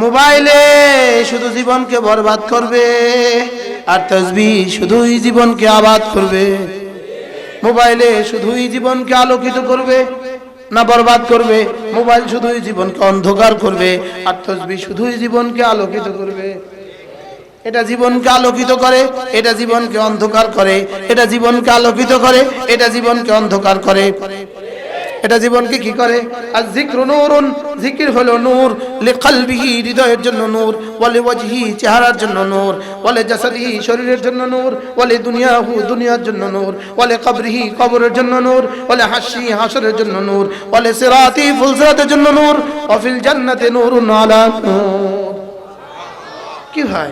মোবাইলে শুধু জীবনকে বরবাদ করবে, আর তাসবিহ শুধুই জীবনকে আবাদ করবে। মোবাইলে শুধুই জীবনকে আলোকিত করবে না বরবাদ করবে? মোবাইল শুধুই জীবনকে অন্ধকার করবে, আর তাসবিহ শুধুই জীবনকে আলোকিত করবে। এটা জীবনকে আলোকিত করে, এটা জীবনকে অন্ধকার করে, এটা জীবনকে আলোকিত করে, এটা জীবনকে অন্ধকার করে। এটা জীবনকে কি করে? আর যিকরু নূরুন, জিকির হলো নূর, লিকলবিহি হৃদয়ের জন্য নূর, ওয়ালি ওয়াজহি চেহারার জন্য নূর, ওয়ালি জাসাদিহি শরীরের জন্য নূর, ওয়ালি দুনিয়াহু দুনিয়ার জন্য নূর, ওয়ালি কবরিহি কবরের জন্য নূর, ওয়ালি হাসি হাসরের জন্য নূর, ওয়ালি সিরাতি ফুলসিরাতের জন্য নূর, ওয়া ফিল জান্নাতি নূরুন আলা নূর। কি ভাই,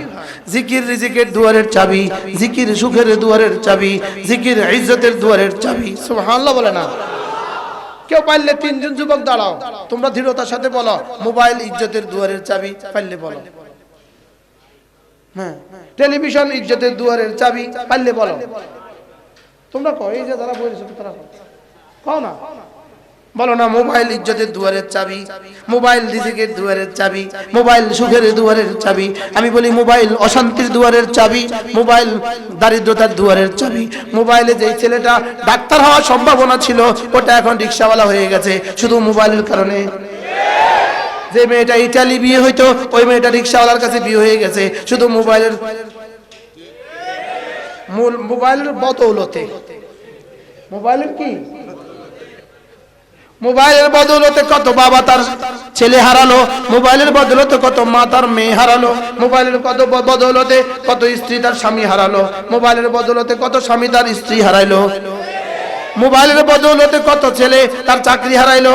জিকির রিজিকের দুয়ারের চাবি, জিকির সুখের দুয়ারের চাবি, জিকির ইজ্জতের দুয়ারের চাবি। সুবহানাল্লাহ বলে না? কেউ পারলে তিনজন যুবক দাঁড়াও, তোমরা দৃঢ়তার সাথে বলো, মোবাইল ইজ্জতের দুয়ারের চাবি। পারলে বলো। হ্যাঁ, টেলিভিশন ইজ্জতের দুয়ারের চাবি। পারলে বলো। তোমরা কও, এই যে যারা বলেছে তারা কও না, বলো না। মোবাইল ইজ্জতের দুয়ারের চাবি, মোবাইল রিজিকের দুয়ারের চাবি, মোবাইল সুখের দুয়ারের চাবি। আমি বলি মোবাইল অশান্তির দুয়ারের চাবি, মোবাইল দারিদ্রতার দুয়ারের চাবি। মোবাইলে যে ছেলেটা ডাক্তার হওয়ার সম্ভাবনা ছিল, ওটা এখন রিকশাওয়ালা হয়ে গেছে শুধু মোবাইলের কারণে। যে মেয়েটা ইটালি বিয়ে হইতো, ওই মেয়েটা রিকশাওয়ালার কাছে বিয়ে হয়ে গেছে শুধু মোবাইলের বদৌলতে। মোবাইলের কি? মোবাইলের বদৌলতে কত বাবা তার ছেলে হারালো, মোবাইলের বদৌলতে কত মা তার মেয়ে হারালো, মোবাইলের কত বদৌলতে কত স্ত্রী তার স্বামী হারালো, মোবাইলের বদৌলতে কত স্বামী তার স্ত্রী হারাইলো, মোবাইলের বদৌলতে কত ছেলে তার চাকরি হারাইলো।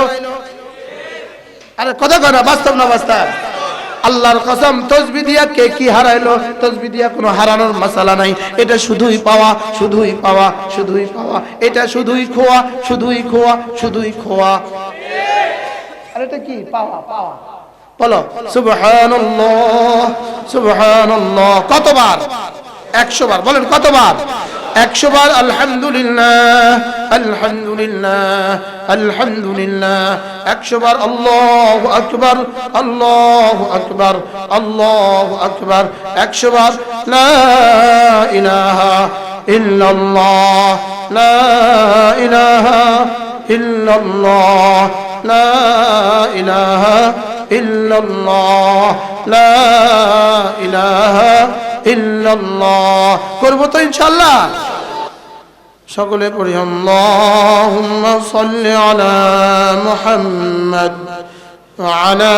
আরে কথা কথা, বাস্তব না বাস্তব? আল্লাহর কসম, তাসবিহ দিয়া কে কি হারাইলো? তাসবিহ দিয়া কোনো হারানোর মাসালা নাই। এটা শুধুই পাওয়া, শুধুই পাওয়া, শুধুই পাওয়া। এটা শুধুই খোয়া, শুধুই খোয়া, শুধুই খোয়া। আর এটা কি? পাওয়া, পাওয়া। বলো সুবহানাল্লাহ, সুবহানাল্লাহ। কতবার? 100 বার। বলেন কতবার? 100 বার। আলহামদুলিল্লাহ, আলহামদুলিল্লাহ, আলহামদুলিল্লাহ। 100 বার আল্লাহু আকবার, আল্লাহু আকবার, আল্লাহু আকবার। 100 বার লা ইলাহা ইল্লাল্লাহ, লা ইলাহা ইল্লাল্লাহ, লা ইলাহা ইল্লাল্লাহ, লা ইলাহা ইল্লাল্লাহ। করব তো ইনশাআল্লাহ? সকলে পড়ি আল্লাহুম্মা সাল্লি আলা মুহাম্মাদ ওয়া আলা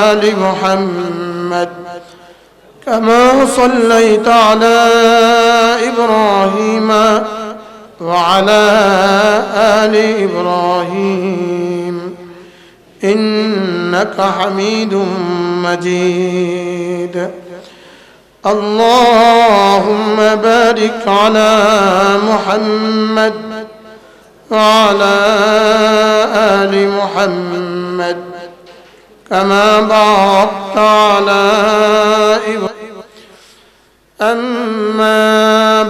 আলি মুহাম্মাদ কামা সাল্লাইতা আলা ইব্রাহিম ওয়া আলা আলি ইব্রাহিম ইন্নাকা হামিদুম মাজিদ। اللهم بارك على محمد وعلى آل محمد كما باركت على إبراهيم. أما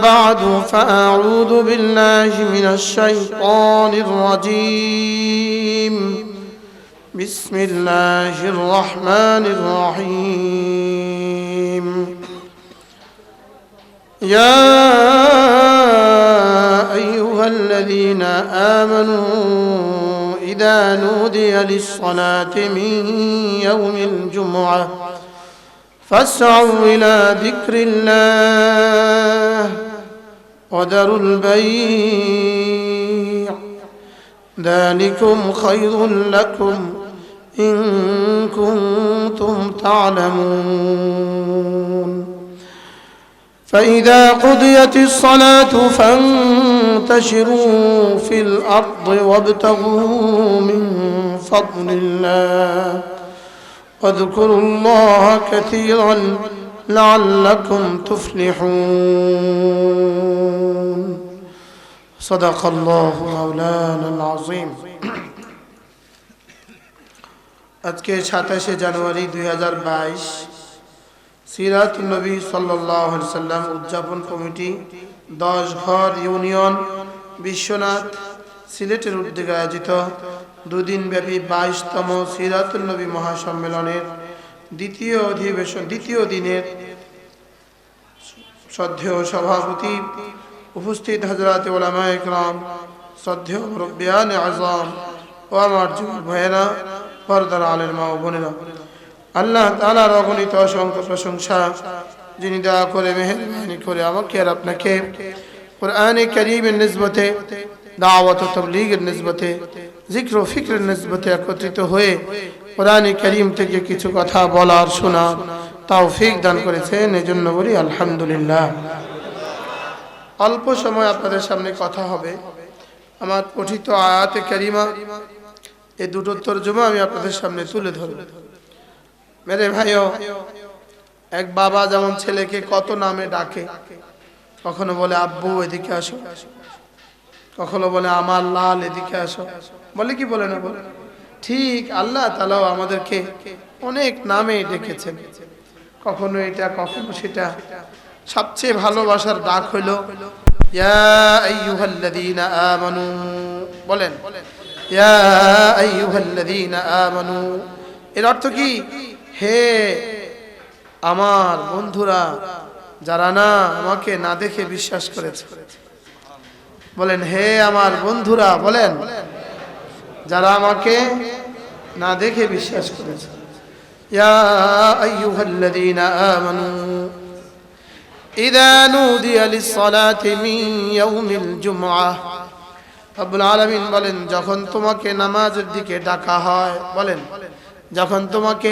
بعد فأعوذ بالله من الشيطان الرجيم. بسم الله الرحمن الرحيم. يا أيها الذين آمنوا إذا نودي للصلاة من يوم الجمعة فاسعوا إلى ذكر الله وذروا البيع ذلكم خير لكم إن كنتم تعلمون. فإذا قضيت الصلاة فانتشروا في الأرض وابتغوا من فضل الله واذكروا الله كثيرا لعلكم تفلحون. صدق الله مولانا العظيم. আজকে 27শে জানুয়ারি 2022 সিরাতুন নবী সাল্লাল্লাহু আলাইহি সাল্লাম উদযাপন কমিটি 10 ঘর ইউনিয়ন বিশ্বনাথ সিলেটের উদ্যোগে আয়োজিত দুদিনব্যাপী 22তম সিরাতুন নবী মহাসম্মেলনের দ্বিতীয় অধিবেশন দ্বিতীয় দিনের শ্রদ্ধেয় সভাপতি উপস্থিত হযরত উলামায়ে ইকরাম, শ্রদ্ধেয় মুরব্বিয়ানে আযম ও আমার যুবক ভাইয়েরা, পর্দার আলের মা ও বোনেরা, আল্লাহ তাআলার অগণিত অসংখ্য প্রশংসা, যিনি দয়া করে মেহেরবানি করে আমাকে আর আপনাকে কোরআনে কারীমের নিসবতে, দাওয়াত ও তাবলীগের নিসবতে, জিক্র ও ফিকরের নিসবতে একত্রিত হয়ে কোরআনে কারীম থেকে কিছু কথা বলার শোনার তৌফিক দান করেছেন। এজন্য বলি আলহামদুলিল্লাহ। অল্প সময় আপনাদের সামনে কথা হবে। আমার পঠিত আয়াতে কারিমা এই দুটো তরজমা আমি আপনাদের সামনে তুলে ধরব। মেরে ভাইও, এক বাবা যেমন ছেলেকে কত নামে ডাকে, কখনো বলে আব্বু এদিকে আসো, কখনো বলে আমার লাল এদিকে আসো, বলে কি বলে না বলে? ঠিক আল্লাহ তাআলাও আমাদেরকে অনেক নামে ডেকেছেন, কখনো এটা কখনো সেটা। সবচেয়ে ভালোবাসার ডাক হলো ইয়া আইয়ুহাল্লাযীনা আমানু, বলেন ইয়া আইয়ুহাল্লাযীনা আমানু। এর অর্থ কি? হে আমার বন্ধুরা, যারা না আমাকে না দেখে বিশ্বাস করেছে। বলেন হে আমার বন্ধুরা, বলেন যারা আমাকে না দেখে বিশ্বাস করেছে। ইয়া আইয়ুহাল্লাযীনা আমানু ইযা নুদিয়া লিস-সালাতি মিন ইয়াউমিল জুমআহ। রব্বুল আলামিন বলেন, যখন তোমাকে নামাজের দিকে ডাকা হয়, বলেন যখন তোমাকে,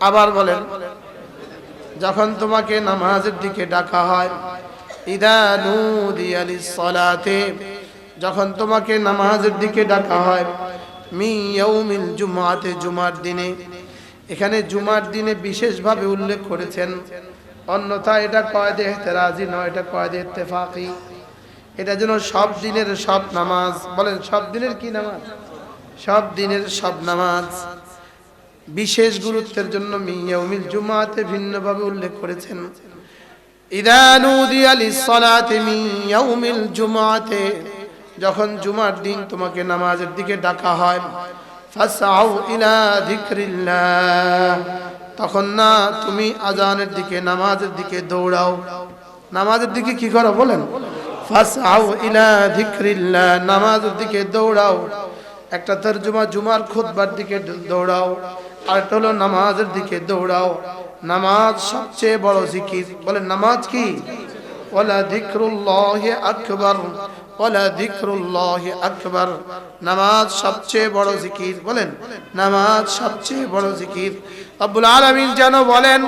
আবার বলেন যখন তোমাকে নামাজের দিকে ডাকা হয়। ইযা নুদিয়া লিস-সালাতি, যখন তোমাকে নামাজের দিকে ডাকা হয়। মিন ইয়াউমিল জুমআতি, জুমার দিনে। এখানে জুমার দিনে বিশেষভাবে উল্লেখ করেছেন, অন্যথা এটা কয়েদে ইহতিরাজি নয়, এটা কয়েদে ইত্তেফাকি। এটা যেন সব দিনের সব নামাজ, বলেন সব দিনের কি নামাজ? সব দিনের সব নামাজ। বিশেষ গুরুত্বের জন্য মিন ইয়াউমিল জুমআতে ভিন্নভাবে উল্লেখ করেছেন। ইযা নুদিয়া লিস-সালাতি মিন ইয়াউমিল জুমআতি, যখন জুমার দিন তোমাকে নামাজের দিকে ডাকা হয়। ফাসআউ ইলা যিকরিল্লাহ, তখন না তুমি আজানের দিকে, নামাজের দিকে দৌড়াও। নামাজের দিকে কি করো? বলেন ফাসআউ ইলা যিকরিল্লাহ, নামাজের দিকে দৌড়াও। একটা তরজমা জুমার খুতবার দিকে দৌড়াও, আর একটা হলো নামাজের দিকে দৌড়াও। নামাজ সবচেয়ে বড় জিকির, বলেন নামাজ কি? ওয়ালা যিকরুল্লাহি আকবার, ওয়ালা যিকরুল্লাহি আকবার। নামাজ সবচেয়ে বড় জিকির, বলেন নামাজ সবচেয়ে বড় জিকির। রব্বুল আলামিন যেন বলেন,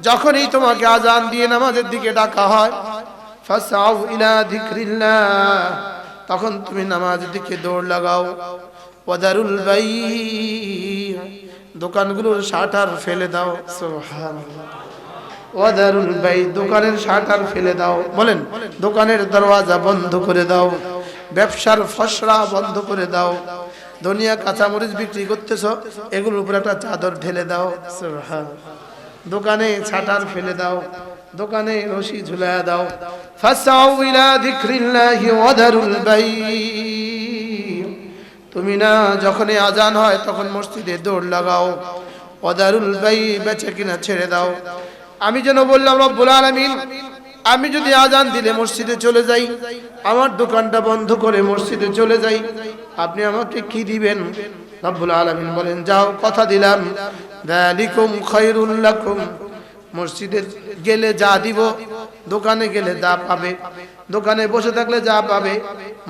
যখনই তোমাকে আজান দিয়ে নামাজের দিকে ডাকা হয়, ফাসআউ ইলা যিকরিল্লাহ, তখন তুমি নামাজের দিকে দৌড় লাগাও। ওয়াদারুল বাই, দোকানগুলোর শাটার ফেলে দাও। সুবহানাল্লাহ। ওয়াদারুল বাই, দোকানের শাটার ফেলে দাও। বলেন দোকানের দরওয়াজা বন্ধ করে দাও, ব্যবসার ফসরা বন্ধ করে দাও। দুনিয়া কাঁচামরিচ বিক্রি করতেছো, এগুলোর উপর একটা চাদর ঢেলে দাও। সুবহানাল্লাহ। দোকানে শাটার ফেলে দাও, দোকানে রশি ঝুলায়া দাও। ফাসআউ ইলা যিকরিল্লাহি ওয়াদারুল বাই, তুমি না যখনই আজান হয় তখন মসজিদে দৌড় লাগাও। ওয়াদারুল বাই, বেচা কিনা ছেড়ে দাও। আমি যেন বললাম রব্বুল আলামিন, আমি যদি আজান দিলে মসজিদে চলে যাই, আমার দোকানটা বন্ধ করে মসজিদে চলে যাই, আপনি আমাকে কি দিবেন? রব্বুল আলামিন বলেন, যাও কথা দিলাম, যালিকুম খায়রুল লাকুম। মসজিদে গেলে যা দিব, দোকানে গেলে যা পাবে, দোকানে বসে থাকলে যা পাবে,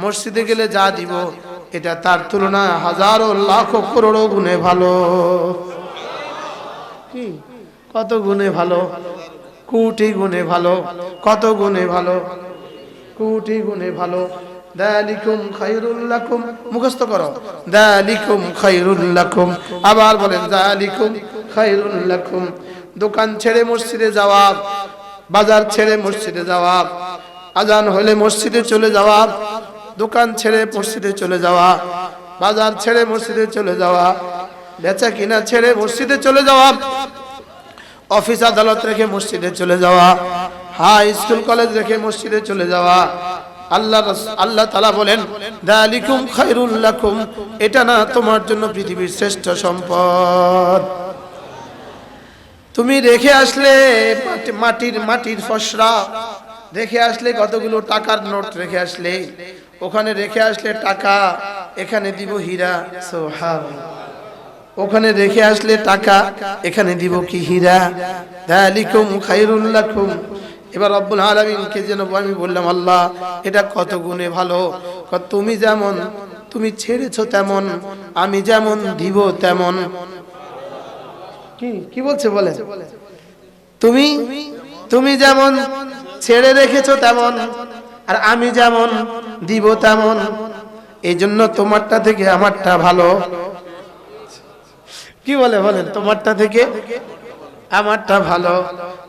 মসজিদে গেলে যা দিব, এটা তার তুলনায় হাজারো লাখো করোড়ো গুণে ভালো। কি কত গুণে ভালো? কোটি গুণে ভালো। কত গুণে ভালো? কোটি গুণে ভালো। যালিকুম খায়রুল লাকুম, মুখস্থ করো, যালিকুম খায়রুল লাকুম। আবার বলেন যালিকুম খায়রুল লাকুম। দোকান ছেড়ে মসজিদে যাওয়া, বাজার ছেড়ে মসজিদে যাওয়া, আজান হলে মসজিদে চলে যাওয়া, দোকান ছেড়ে মসজিদে চলে যাওয়া, বাজার ছেড়ে মসজিদে চলে যাওয়া, বেচা কিনা ছেড়ে মসজিদে চলে যাওয়া, অফিস আদালত রেখে মসজিদে চলে যাওয়া, হাই স্কুল কলেজ রেখে মসজিদে চলে যাওয়া। আল্লাহ তাআলা বলেন, যালিকুম খায়রুল লাকুম, এটা না তোমার জন্য পৃথিবীর শ্রেষ্ঠ সম্পদ। তুমি রেখে আসলে মাটির ফসরা রেখে আসলে, কতগুলো টাকার নোট রেখে আসলে, ওখানে রেখে আসলে টাকা, এখানে দিব হীরা। সুবহানাল্লাহ। ওখানে রেখে আসলে টাকা, এখানে দিব কি হীরা। যালিকুম খায়রুল লাকুম। এবার রব্বুল আলামিনকে যেন আমি বললাম, আল্লাহ এটা কত গুণে ভালো। তুমি যেমন তুমি ছেড়েছো তেমন, আমি যেমন দিব তেমন। কি বলছে বলে, তুমি যেমন ছেড়ে রেখেছো তেমন, আর আমি যেমন দিব তেমন। এই জন্য তোমারটা থেকে আমারটা ভালো। কি বলে বলেন, তোমারটা থেকে আমারটা ভালো,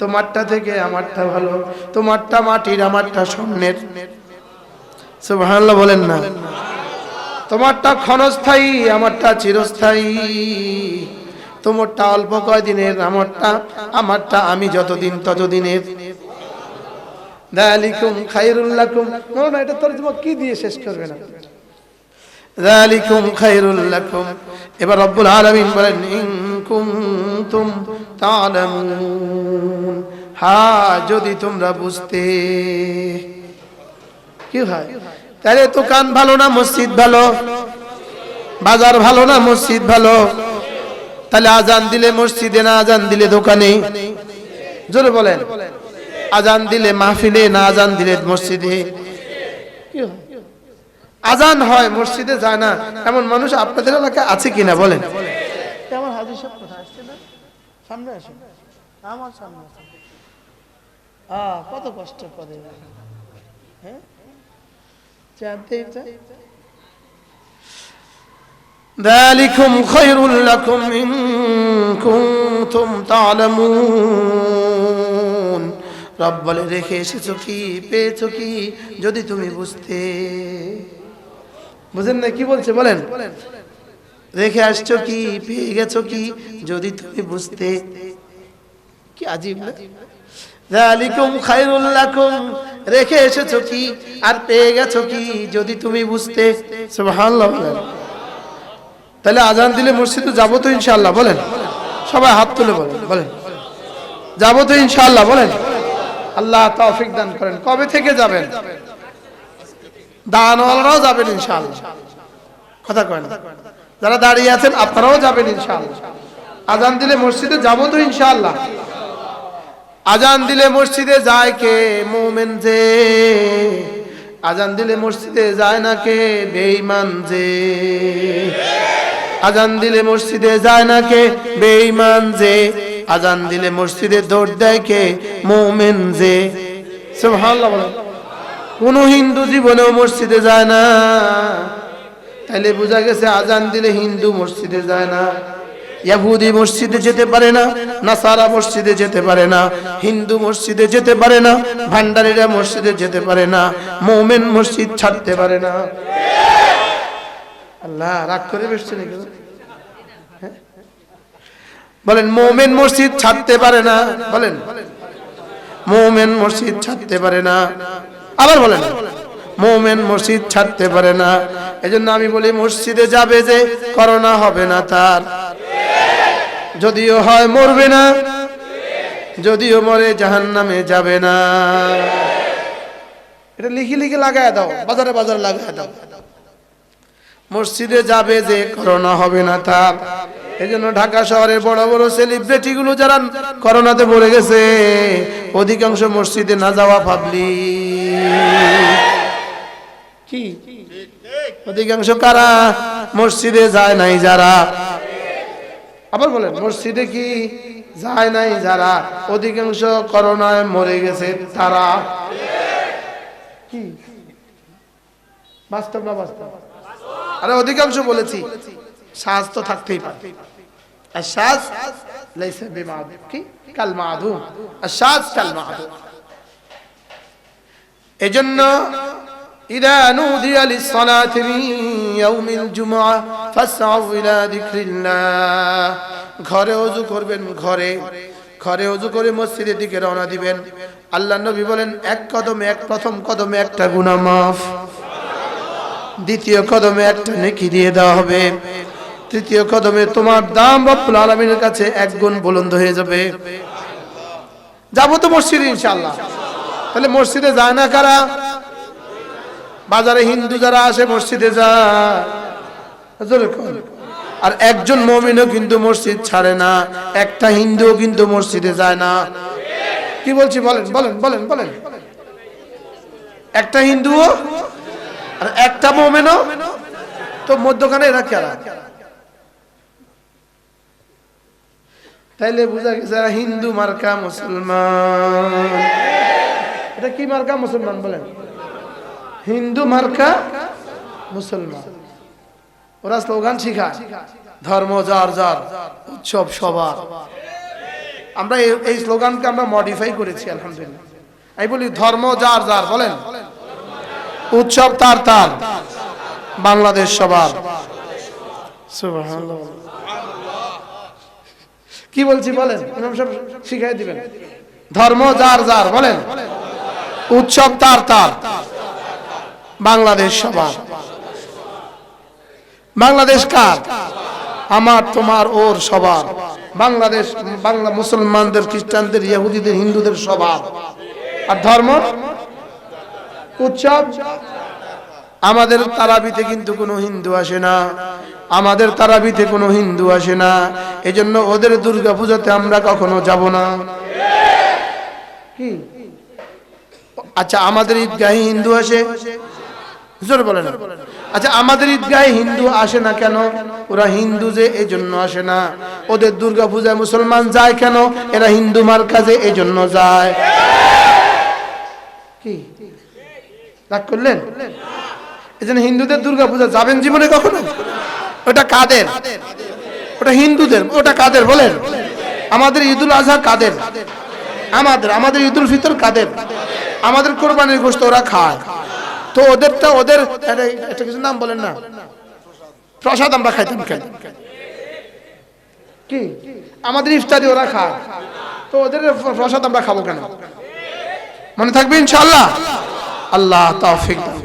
তোমারটা থেকে আমারটা ভালো। তোমারটা মাটির, আমারটা স্বর্ণের। সুবহানাল্লাহ বলেন না। তোমারটা ক্ষণস্থায়ী, আমারটা চিরস্থায়ী। তোমারটা অল্প কয়দিনের, আমারটা আমি যতদিন ততদিনের। যালিকুম খায়রুল লাকুম। না, এটা তরজমা কি দিয়ে শেষ করবে না। যালিকুম খায়রুল লাকুম। এবার রব্বুল আলামিন বলেন, ইন কুনতুম তা'লামুন। হ্যাঁ, যদি তোমরা বুঝতে। কি হয় তাহলে? দোকান ভালো না মসজিদ ভালো? বাজার ভালো না মসজিদ ভালো? তাহলে আজান দিলে মসজিদে না আজান দিলে দোকানে? জোরে বলেন। আজান দিলে মাহফিলে না আজান দিলে মসজিদে? কি হয়? আজান হয় মসজিদে যায় না, এমন মানুষ আপনাদের এলাকায় আছে কিনা বলেন? আমার হাজির সাহেব কোথায় আসছে না? সামনে আসুন, আমার সামনে আসুন। কত কষ্ট করে, হ্যাঁ জানতে। যালিকুম খায়রুল লাকুম ইন কুনতুম তা'লামুন। রব বলে, রেখে এসেছো কি, পেয়েছো কি, যদি তুমি বুঝতে। বুঝেন না কি বলছে বলেন? রেখে আসছো কি, পেয়ে গেছো কি, যদি তুমি বুঝতে। কি আজীব না? যালিকুম খায়রুল লাকুম। রেখে এসেছো কি আর পেয়ে গেছো কি, যদি তুমি বুঝতে। সুবহানাল্লাহ বলেন। তাহলে আজান দিলে মসজিদে যাবো তো ইনশাআল্লাহ বলেন? সবাই হাত তুলে বলেন যাবো তো ইনশাআল্লাহ বলেন? আল্লাহ তৌফিক দান করেন। কবে থেকে যাবেন? দানওয়ালারাও যাবেন ইনশাআল্লাহ। কথা কয় না? যারা দাঁড়িয়ে আছেন আপনারাও যাবেন ইনশাআল্লাহ। আজান দিলে মসজিদে যাবো তো ইনশাআল্লাহ। আজান দিলে মসজিদে যায় কে? মুমিন যে। আজান দিলে মসজিদে যায় না কে? বেঈমান যে। আজান দিলে মসজিদে যায় না কে? বেঈমান যে। আজান দিলে মসজিদে দৌড় দেয় কে? মুমিন যে। সুবহানাল্লাহ বলেন। কোন হিন্দু জীবনেও মসজিদে যায় না। তাহলে বোঝা গেছে আজান দিলে হিন্দু মসজিদে যায় না, ইহুদি মসজিদে যেতে পারে না, নাসারা মসজিদে যেতে পারে না, হিন্দু মসজিদে যেতে পারে না, ভান্ডারীরা মসজিদে যেতে পারে না, মুমিন মসজিদ ছাড়তে পারে না। আল্লাহ রাগ করে বসছে নাকি? বলেন মুমিন মসজিদ ছাড়তে পারে না। বলেন মুমিন মসজিদ ছাড়তে পারে না। আবার বলেন মুমিন মসজিদ ছাড়তে পারে না। এজন্য আমি বলি মসজিদে যাবে যে করোনা হবে না তার। যদিও হয় মরবে না, যদিও মরে জাহান্নামে যাবে না। এটা লিখে লিখে লাগায় দাও, বাজারে বাজারে লাগায় দাও। মসজিদে যাবে যে করোনা হবে না তার। এজন্য ঢাকা শহরের বড় বড় সেলিব্রিটি গুলো যারা করোনাতে পড়ে গেছে, অধিকাংশ মসজিদে না যাওয়া পাবলি। কি অধিকাংশ কারা? মসজিদে যায় নাই যারা। আবার বলেন মসজিদে কি যায় নাই যারা, অধিকাংশ করোনায় মরে গেছে তারা। কি বাস্তব না বাস্তব? আরে অধিকাংশ বলেছি, শ্বাস তো থাকতেই পারে। আর শ্বাস লাইসা বিমাদুম, কি কাল মাদুম, আর শ্বাস কাল মাদুম। এজন্য ইদা নুদিয়া লিস-সালাতি মিন ইয়াউমিল জুমআহ ফাসআউ ইলা যিকরিল্লাহ। ঘরে ওযু করবেন, ঘরে ওযু করে মসজিদের দিকে রওনা দিবেন। আল্লাহর নবী বলেন এক কদমে, প্রথম কদমে একটা গুনাহ মাফ, দ্বিতীয় কদমে একটা নেকি দিয়ে দেওয়া হবে, তৃতীয় কদমে তোমার দাম রব্বুল আলামিনের কাছে এক গুণ বুলন্দ হয়ে যাবে। যাবো তো মসজিদে ইনশাআল্লাহ। তাহলে মসজিদে যায় না কারা? বাজারে হিন্দু যারা আসে মসজিদে যায়, আর একজন মুমিনও কিন্তু মসজিদ ছাড়ে না, একটা হিন্দুও কিন্তু মসজিদে যায় না। কি বলছি বলেন বলেন বলেন বলেন। একটা হিন্দুও আর একটা মুমিনও, তো মধ্যখানে এরা কারা? তাইলে বুঝা গেছে হিন্দু মার্কা মুসলমান। এটা কি মার্কা মুসলমান বলেন? হিন্দু মার্কা মুসলমান। ওরা স্লোগান শিখায়, ধর্ম যার যার, উৎসব সবার। আমরা এই স্লোগানকে আমরা মডিফাই করেছি আলহামদুলিল্লাহ। আমি বলি ধর্ম যার যার, বলেন উৎসব তার তার, বাংলাদেশ সবার। সুবহানাল্লাহ। কি বলছি বলেন, ইমাম সাহেব শিখাই দিবেন। ধর্ম যার যার, বলেন উৎসব তার তার, বাংলাদেশ সবার। বাংলাদেশ কার? আমার তোমার ওর সবার। বাংলাদেশ বাংলা মুসলমানদের, খ্রিস্টানদের, ইহুদিদের, হিন্দুদের সবার। আর ধর্ম উৎসব, আমাদের তারাবিতে কিন্তু কোনো হিন্দু আসে না, আমাদের তারাবিতে কোনো হিন্দু আসে না। এজন্য ওদের দুর্গা পূজাতে আমরা কখনো যাব না। কি আচ্ছা, আমাদের ঈদগাহে হিন্দু আসে? জোরে বলেন। আচ্ছা, আমাদের ঈদগাহে হিন্দু আসে না কেন? ওরা হিন্দু যে এই জন্য আসে না। ওদের দুর্গা পূজায় মুসলমান যায় কেন? এরা হিন্দু মার্কা যে এই জন্য যায়। কি রাগ করলেন? এই জন্য হিন্দুদের দুর্গা পূজা যাবেন জীবনে কখনো? ওটা কাদের? ওটা হিন্দুদের। ওটা কাদের বলেন? আমাদের ঈদুল আজহা কাদের? আমাদের ঈদুল ফিতর কাদের? আমাদের কোরবানির গোশত ওরা খায়। তো ওদেরটা, ওদের একটা কিছু নাম বলেন না, প্রসাদ আমরা খাইতাম কেন? কি আমাদের ইফতারি ওরা খায়, তো ওদের প্রসাদ আমরা খাবো কেন? মনে থাকবে ইনশাআল্লাহ। আল্লাহ তৌফিক দান।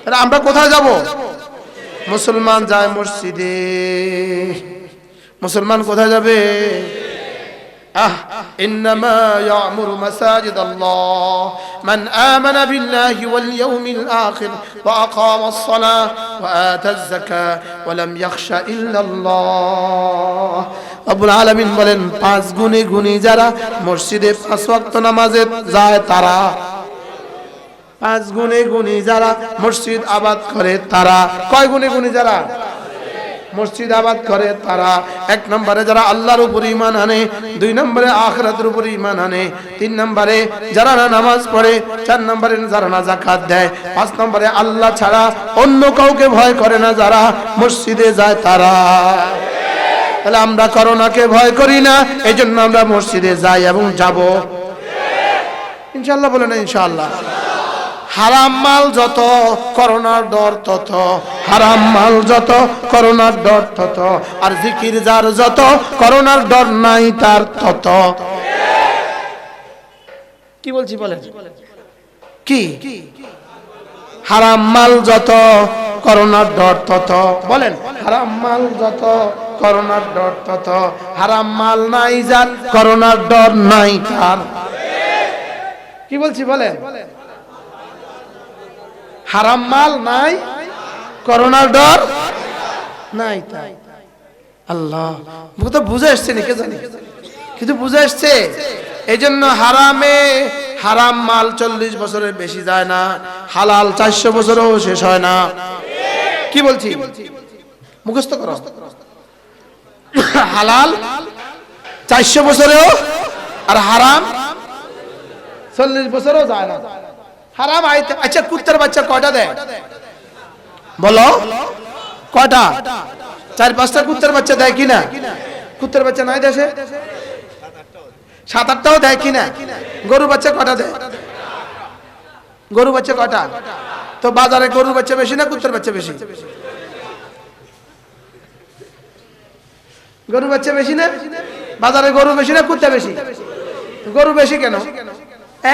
তাহলে আমরা কোথায় যাব? মুসলমান যায় মসজিদে। মুসলমান কোথায় যাবে? إنما يعمر مساجد الله من آمن بالله واليوم الآخر وأقام الصلاة وآتى الزكاة ولم يخش إلا الله। রব্বুল আলামিন বলেন, পাঁচ গুণে গুণী যারা মসজিদে পাঁচ ওয়াক্ত নামাজে যায় তারা, পাঁচ গুণে গুণী যারা মসজিদ আবাদ করে তারা। কয় গুণে গুণী? যারা মসজিদ আবাদ করে তারা। এক নম্বরে যারা আল্লাহর উপর ঈমান আনে, দুই নম্বরে আখিরাতের উপর ঈমান আনে, তিন নম্বরে যারা নামাজ পড়ে, চার নম্বরে যারা না যাকাত দেয়, পাঁচ নম্বরে আল্লাহ ছাড়া অন্য কাউকে ভয় করে না যারা মসজিদে যায় তারা। তাহলে আমরা করোনাকে ভয় করি না, এজন্য আমরা মসজিদে যাই এবং যাব ইনশাআল্লাহ। বলে না ইনশাআল্লাহ। হারাম মাল যত, করোনার ডর তত। হারাম মাল যত, করোনার ডর তত। আর জিকির যার যত, করোনার ডর নাই তার তত। কি বলছি বলেন? কি হারাম মাল যত, করোনার ডর তত। বলেন হারাম মাল যত, করোনার ডর তত। হারাম মাল নাই যার, করোনার ডর নাই তার। কি বলছি বলেন? হারাম মাল নাই, করোনার ডর নাই তাই। আল্লাহ তো বুঝে আসছে না, কে জানে, কিন্তু বুঝে আসছে। এই জন্য হারামে, হারাম মাল 40 বছরের বেশি যায় না, হালাল 400 বছরেও শেষ হয় না। কি বলছি? মুখস্থ করো। হালাল 400 বছরেও, আর হারাম 40 বছরেও যায় না। হারাম আইতে। আচ্ছা, কুত্তার বাচ্চা কয়টা দেয় বলো? কয়টা? 4-5টা কুত্তার বাচ্চা দেয় কিনা? কুত্তার বাচ্চা নাই দেশে? 7-8টাও দেয় কিনা? গরু বাচ্চা কয়টা দেয়? গরু বাচ্চা কয়টা? তো বাজারে গরুর বাচ্চা বেশি না কুত্তার বাচ্চা বেশি? গরু বাচ্চা বেশি না? বাজারে গরু বেশি না কুত্তা বেশি? গরু বেশি কেন?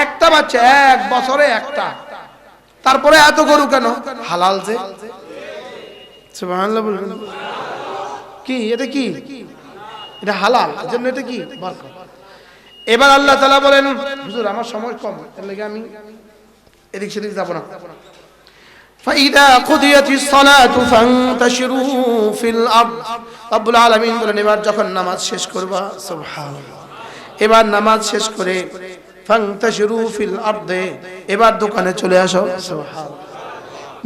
একটা বাচ্চা, এক বছরে একটা। তারপরে এত গরু কেন? হালাল যে। সুবহানাল্লাহ বলবেন। কি এটা কি? এটা হালাল, এজন্য এটা কি বরকত। এবার আল্লাহ তাআলা বলেন, হুজুর আমার সময় কম, এর লাগি আমি এদিক সেদিক যাব না। ফাইদা কুদিয়াতিস সালাতু ফান্তাশিরু ফিল আরদ, রব্বুল আলামিন বলেন এবার যখন নামাজ শেষ করবা, সুবহানাল্লাহ, এবার নামাজ শেষ করে ফান্তাশিরু ফিল আরদ, এবার দোকানে চলে আসো, সুবহানাল্লাহ।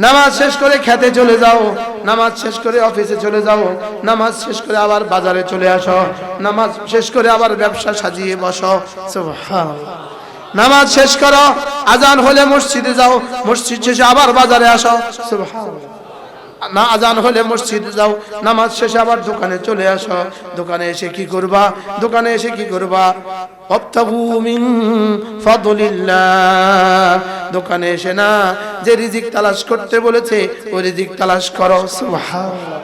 নামাজ শেষ করে খেতে চলে যাও, নামাজ শেষ করে অফিসে চলে যাও, নামাজ শেষ করে আবার বাজারে চলে আসো, নামাজ শেষ করে আবার ব্যবসা সাজিয়ে বসো, সুবহানাল্লাহ। নামাজ শেষ করো, আজান হলে মসজিদে যাও, মসজিদ শেষে আবার বাজারে আসো, সুবহানাল্লাহ। না আজান হলে মসজিদে যাও, নামাজ শেষে আবার দোকানে চলে আসো, দোকানে এসে কি করবা? দোকানে এসে কি করবা? ওয়াবতাগু মিন ফাদলিল্লাহ, দোকানে এসে না যে রিজিক তালাশ করতে বলেছে ওই রিজিক তালাশ করো, সুবহানাল্লাহ।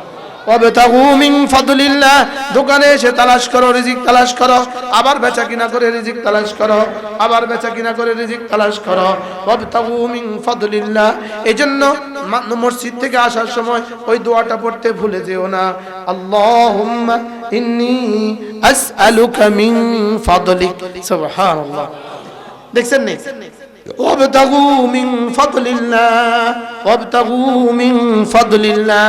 ওয়াবতাগু মিন ফাদলিল্লাহ, দোকানে এসে তালাশ করো, রিজিক তালাশ করো, আবার বেচা কিনা করে রিজিক তালাশ করো, আবার বেচা কিনা করে রিজিক তালাশ করো। ওয়াবতাগু মিন ফাদলিল্লাহ, এজন্য মসজিদ থেকে আসার সময় ওই দোয়াটা পড়তে ভুলে যেও না, আল্লাহুম্মা ইন্নী আসআলুকা মিন ফাদলিক, সুবহানাল্লাহ। দেখছেন নি? ওয়াবতাগু মিন ফাদলিল্লাহ, ওয়াবতাগু মিন ফাদলিল্লাহ,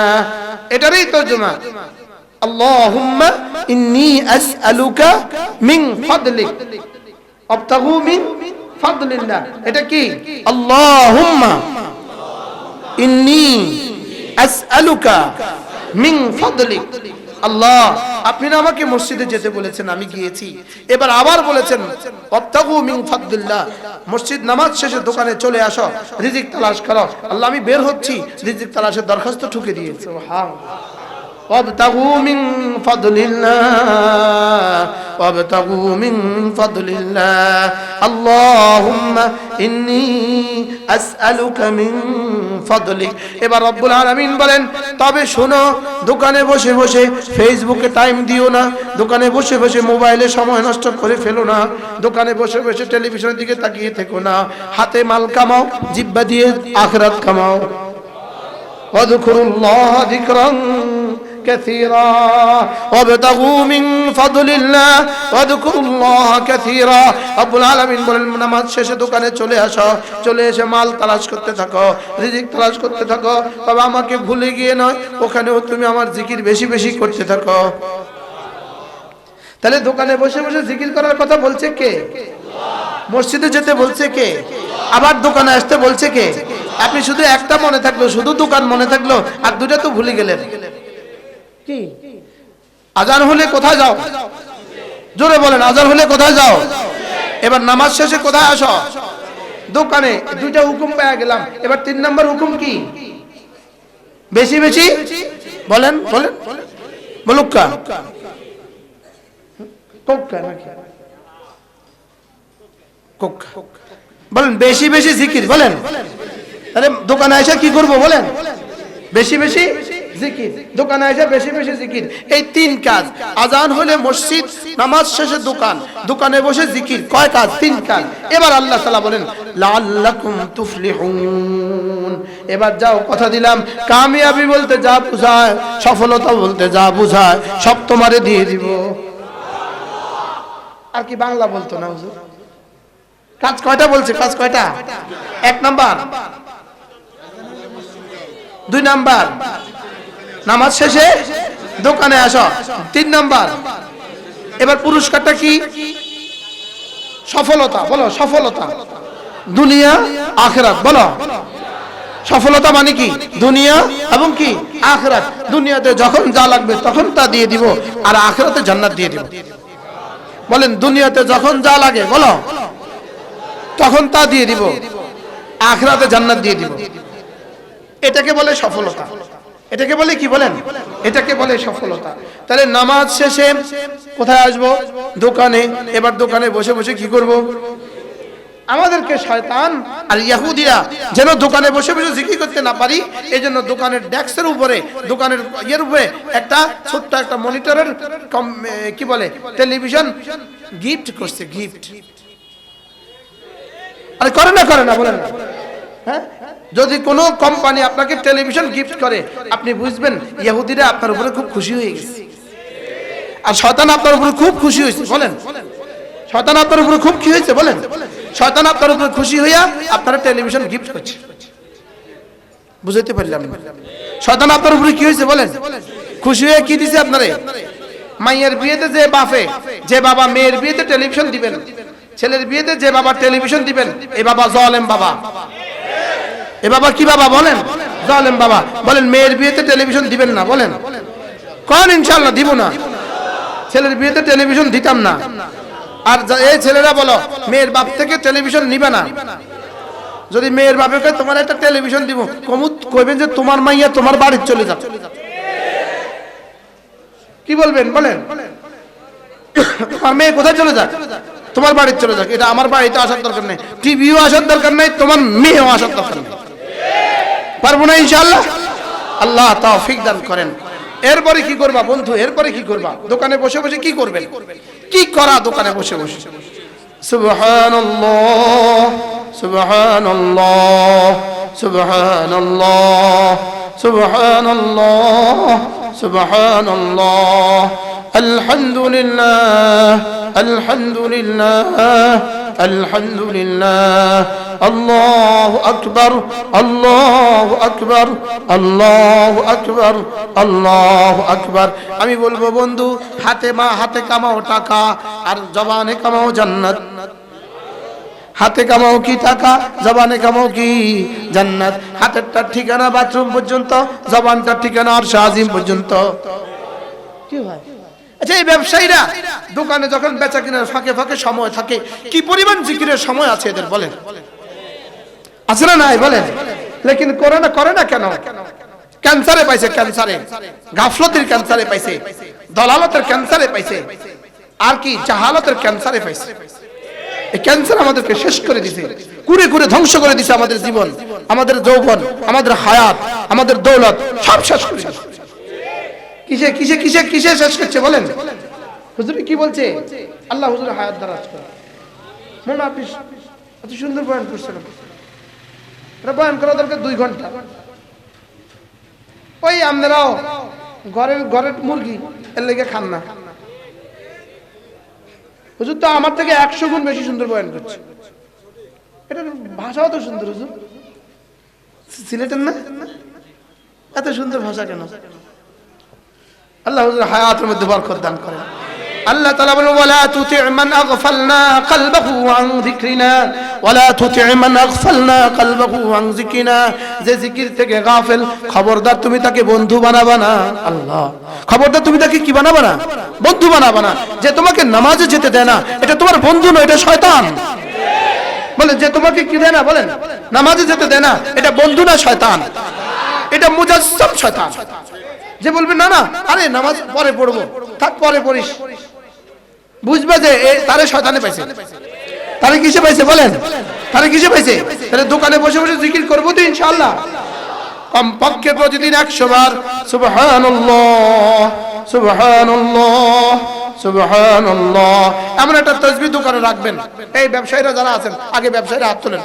এটারই তরজমা, আল্লাহুম্মা ইন্নী আসআলুকা মিন ফাদলিক, ওয়াবতাগু মিন ফাদলিল্লাহ, এটা কি? আল্লাহুম্মা ইন্নী আসআলুকা মিন ফাদলিক, আল্লাহ আপনি না আমাকে মসজিদে যেতে বলেছেন, আমি গিয়েছি, এবার আবার বলেছেন ওয়াবতাগু মিন ফাদলিল্লাহ, মসজিদ নামাজ শেষে দোকানে চলে আসো, রিজিক তালাশ করো। আল্লাহ আমি বের হচ্ছি, রিজিক তালাশের দরখাস্ত ঠুকে দিয়েছে, সুবহানাল্লাহ। ওয়াবতাগু মিন ফাদলিল্লাহ, ওয়াবতাগু মিন ফাদলিল্লাহ, আল্লাহুম্মা ইন্নী আসআলুকা মিন ফাদলিক। এবার রব্বুল আলামিন বলেন তবে শোনো, দোকানে বসে বসে ফেসবুকে টাইম দিও না, দোকানে বসে বসে মোবাইলে সময় নষ্ট করে ফেলো না, দোকানে বসে বসে টেলিভিশনের দিকে তাকিয়ে থেকো না, হাতে মাল কামাও, জিহ্বা দিয়ে আখিরাত কামাও। ওয়াযকুরুল্লাহ যিকরান কাসীরা ওয়াবতাগু মিন ফাদলিল্লাহ ওয়াযকুরুল্লাহ কাসীরা। রব্বুল আলামিন বলেন নামাজ শেষে দোকানে চলে আসো, চলে এসে মাল তালাশ করতে থাকো, রিজিক তালাশ করতে থাকো, তবে আমাকে ভুলে গিয়ে নয়, ওখানেও তুমি আমার জিকির বেশি বেশি করতে থাকো। তাহলে দোকানে বসে বসে জিকির করার কথা বলছে কে? মসজিদে যেতে বলছে কে? আবার দোকানে আসতে বলছে কে? আপনি শুধু একটা মনে থাকলো, শুধু দোকান মনে থাকলো, আর দুটো তো ভুলে গেলেন। কি আজান হলে কোথায় যাও? জোরে বলেন, আজান হলে কোথায় যাও? এবার নামাজ শেষে কোথায় আসো? দোকানে। দুইটা হুকুম পেয়ে গেলাম, এবার 3 নম্বর হুকুম কি? বেশি বেশি বলেন, বলেন বলুকা কোক্কা নাকি কোক্কা বলেন, বেশি বেশি জিকির বলেন। আরে দোকানে এসে কি করব বলেন? বেশি বেশি জিকির, দোকানে এসে বেশি বেশি জিকির। এই 3 কাজ, আজান হলে মসজিদ, নামাজ শেষে দোকান, দোকানে বসে জিকির। কয় কাজ? 3 কাজ। এবার আল্লাহ তাআলা বলেন লাআল্লাকুম তুফলিহুন। এবার যাও, কথা দিলাম কামিয়াবি বলতে যা বুঝায়, সফলতা বলতে যা বুঝায়, সব তোমারে দিয়ে দিব। আর কি বাংলা বলতো না হুজুর? কাজ কয়টা বলছে? কাজ কয়টা? 1 নাম্বার, 2 নাম্বার নামাজ শেষে দোকানে আসো, 3 নাম্বার। এবার পুরস্কারটা কি? সফলতা। বলো সফলতা, দুনিয়া আখিরাত। বলো সফলতা মানে কি? দুনিয়া এবং কি আখিরাত। দুনিয়াতে যখন যা লাগবে তখন তা দিয়ে দিব, আর আখিরাতে জান্নাত দিয়ে দিব। বলেন দুনিয়াতে যখন যা লাগে বলো তখন তা দিয়ে দিব, আখিরাতে জান্নাত দিয়ে দিব। এটাকে বলে সফলতা। এটাকে বলে কি বলেন? এটাকে বলে সফলতা। তাহলে নামাজ শেষে কোথায় আসবো? দোকানে। এবার দোকানে বসে বসে কি করব? আমাদেরকে শয়তান আর ইহুদিরা যেন দোকানে বসে বসে জিকির করতে না পারি, এজন্য দোকানের ডেস্কের উপরে, দোকানের ইয়ের উপরে একটা ছোট্ট একটা মনিটরের কি বলে টেলিভিশন গিফট করছে। গিফট আরে করে না বলেন না? হ্যাঁ, যদি কোনো কোম্পানি আপনাকে টেলিভিশন গিফট করে, আপনি বুঝবেন ইহুদিরা আপনার উপরে খুব খুশি হয়ে গেছে। আর শয়তান আপনার উপরে খুব খুশি হয়েছে, বলেন শয়তান আপনার উপরে খুব কি হয়েছে বলেন? শয়তান আপনার উপরে খুশি হইয়া আপনারা টেলিভিশন গিফট করছে। বুঝাইতে পারলাম না? শয়তান আপনার উপরে কি হয়েছে বলেন? খুশি হয়ে কি দিছে আপনারে? মাইয়ের বিয়েতে যে বাবা মেয়ের বিয়েতে টেলিভিশন দিবেন, ছেলের বিয়েতে যে বাবা টেলিভিশন দিবেন, এই বাবা জালেম বাবা। এ বাবা কি বাবা বলেন? জালেম বাবা। বলেন মেয়ের বিয়েতে টেলিভিশন দিবেন না, বলেন কোন ইনশাআল্লাহ দিব না। ছেলের বিয়েতে টেলিভিশন দিতাম না। আর এই ছেলেরা বলো মেয়ের বাপ থেকে টেলিভিশন নিবে না। যদি মেয়ের বাপকে তোমার একটা টেলিভিশন দিব, কইবেন যে তোমার মাইয়া তোমার বাড়ি চলে যাবে। কি বলবেন বলেন? তোমার মেয়ে কোথায় চলে যাক? তোমার বাড়ি চলে যাক। এটা আমার বাড়িতে আসার দরকার নেই, টিভিও আসার দরকার নেই, তোমার মেয়েও আসার দরকার নেই। পারবো না ইনশাআল্লাহ? আল্লাহ তৌফিক দান করেন। এরপরে কি করবা বন্ধু? এরপরে কি করবা? দোকানে বসে বসে কি করবেন? কি করা দোকানে বসে বসে? সুবহানাল্লাহ সুবহানাল্লাহ সুবহানাল্লাহ সুবহানাল্লাহ সুবহানাল্লাহ আলহামদুলিল্লাহ আলহামদুলিল্লাহ আলহামদুলিল্লাহ আল্লাহু আকবার আল্লাহু আকবার আল্লাহু আকবার আল্লাহু আকবার। আমি বলবো বন্ধু, হাতে কামাও টাকা আর জবানে কামাও জান্নাত। হাতে কামাও কি টাকা, জবানে কামাও কি জান্নাত। হাতেরটার ঠিকানা বাথরুম পর্যন্ত, জবানটার ঠিকানা আরশ আজিম পর্যন্ত। কি হয়? আচ্ছা, এই ব্যবসায়ীরা দোকানে যখন বেচা কিনার ফাঁকে ফাঁকে সময় থাকে, কি পরিমাণ জিকিরের সময় আছে এদের বলেন? আছে না নাই বলেন? লেকিন করে না কেন? ক্যান্সারে পাইছে, ক্যান্সারে, গাফলতির ক্যান্সারে পাইছে, দলালতের ক্যান্সারে পাইছে, আর কি জাহালতের ক্যান্সারে পাইছে। এই ক্যান্সার আমাদেরকে শেষ করে দিছে, কুরে কুরে ধ্বংস করে দিছে আমাদের জীবন, আমাদের যৌবন, আমাদের হায়াত, আমাদের দৌলত সব শেষ করে দিছে। কিসে কিসে কিসে কিসে শেষ করছে বলেন? হুজুর কি বলছে? আল্লাহ হুজুর হায়াত দারাজ করে। মনে আপনি এত সুন্দর বয়ান করছেন, এটা বয়ান করা দরকার 2 ঘন্টা। ওই আপনারাও ঘরের মুরগি এর লেগে খান না। হুজুর তো আমার থেকে 100 গুণ বেশি সুন্দর বয়ান করছে। এটার ভাষাও তো সুন্দর। হুজুর সিলেটের না? এত সুন্দর ভাষা কেন? আল্লাহ হুজুর হায়াতের মধ্যে বরকত দান করেন। আল্লাহ তাআলা বলেন, ওয়ালা তুতি' মান আগফালনা কলবহু আন যিকরিনা ওয়ালা তুতি' মান আগফালনা কলবহু আন যিকরিনা। যে জিকির থেকে গাফেল, খবরদার তুমি তাকে বন্ধু বানাবা না। আল্লাহ, খবরদার তুমি তাকে কি বানাবা না? বন্ধু বানাবা না। যে তোমাকে নামাজে যেতে দেয় না, এটা তোমার বন্ধু নয়, এটা শয়তান। বলেন, যে তোমাকে কি দেয় না, বলেন নামাজে যেতে দেয় না, এটা বন্ধু না শয়তান, এটা মুজাসসাম শয়তান। যে বলবে না না আরে নামাজ পরে পড়বো, থাক পরে পড়িস, বুঝবে যে তারে শয়তানে পাইছে। তারে কিসে পাইছে বলেন? তারে কিসে পাইছে? তাহলে দোকানে বসে বসে জিকির করবো তো ইনশাআল্লাহ, কমপক্ষে প্রতিদিন 100 বার সুবহানাল্লাহ সুবহানাল্লাহ সুবহানাল্লাহ। এমন একটা তাসবিহ দোকানে রাখবেন। এই ব্যবসায়ীরা যারা আছেন, আগে ব্যবসায়ীরা হাত তোলেন।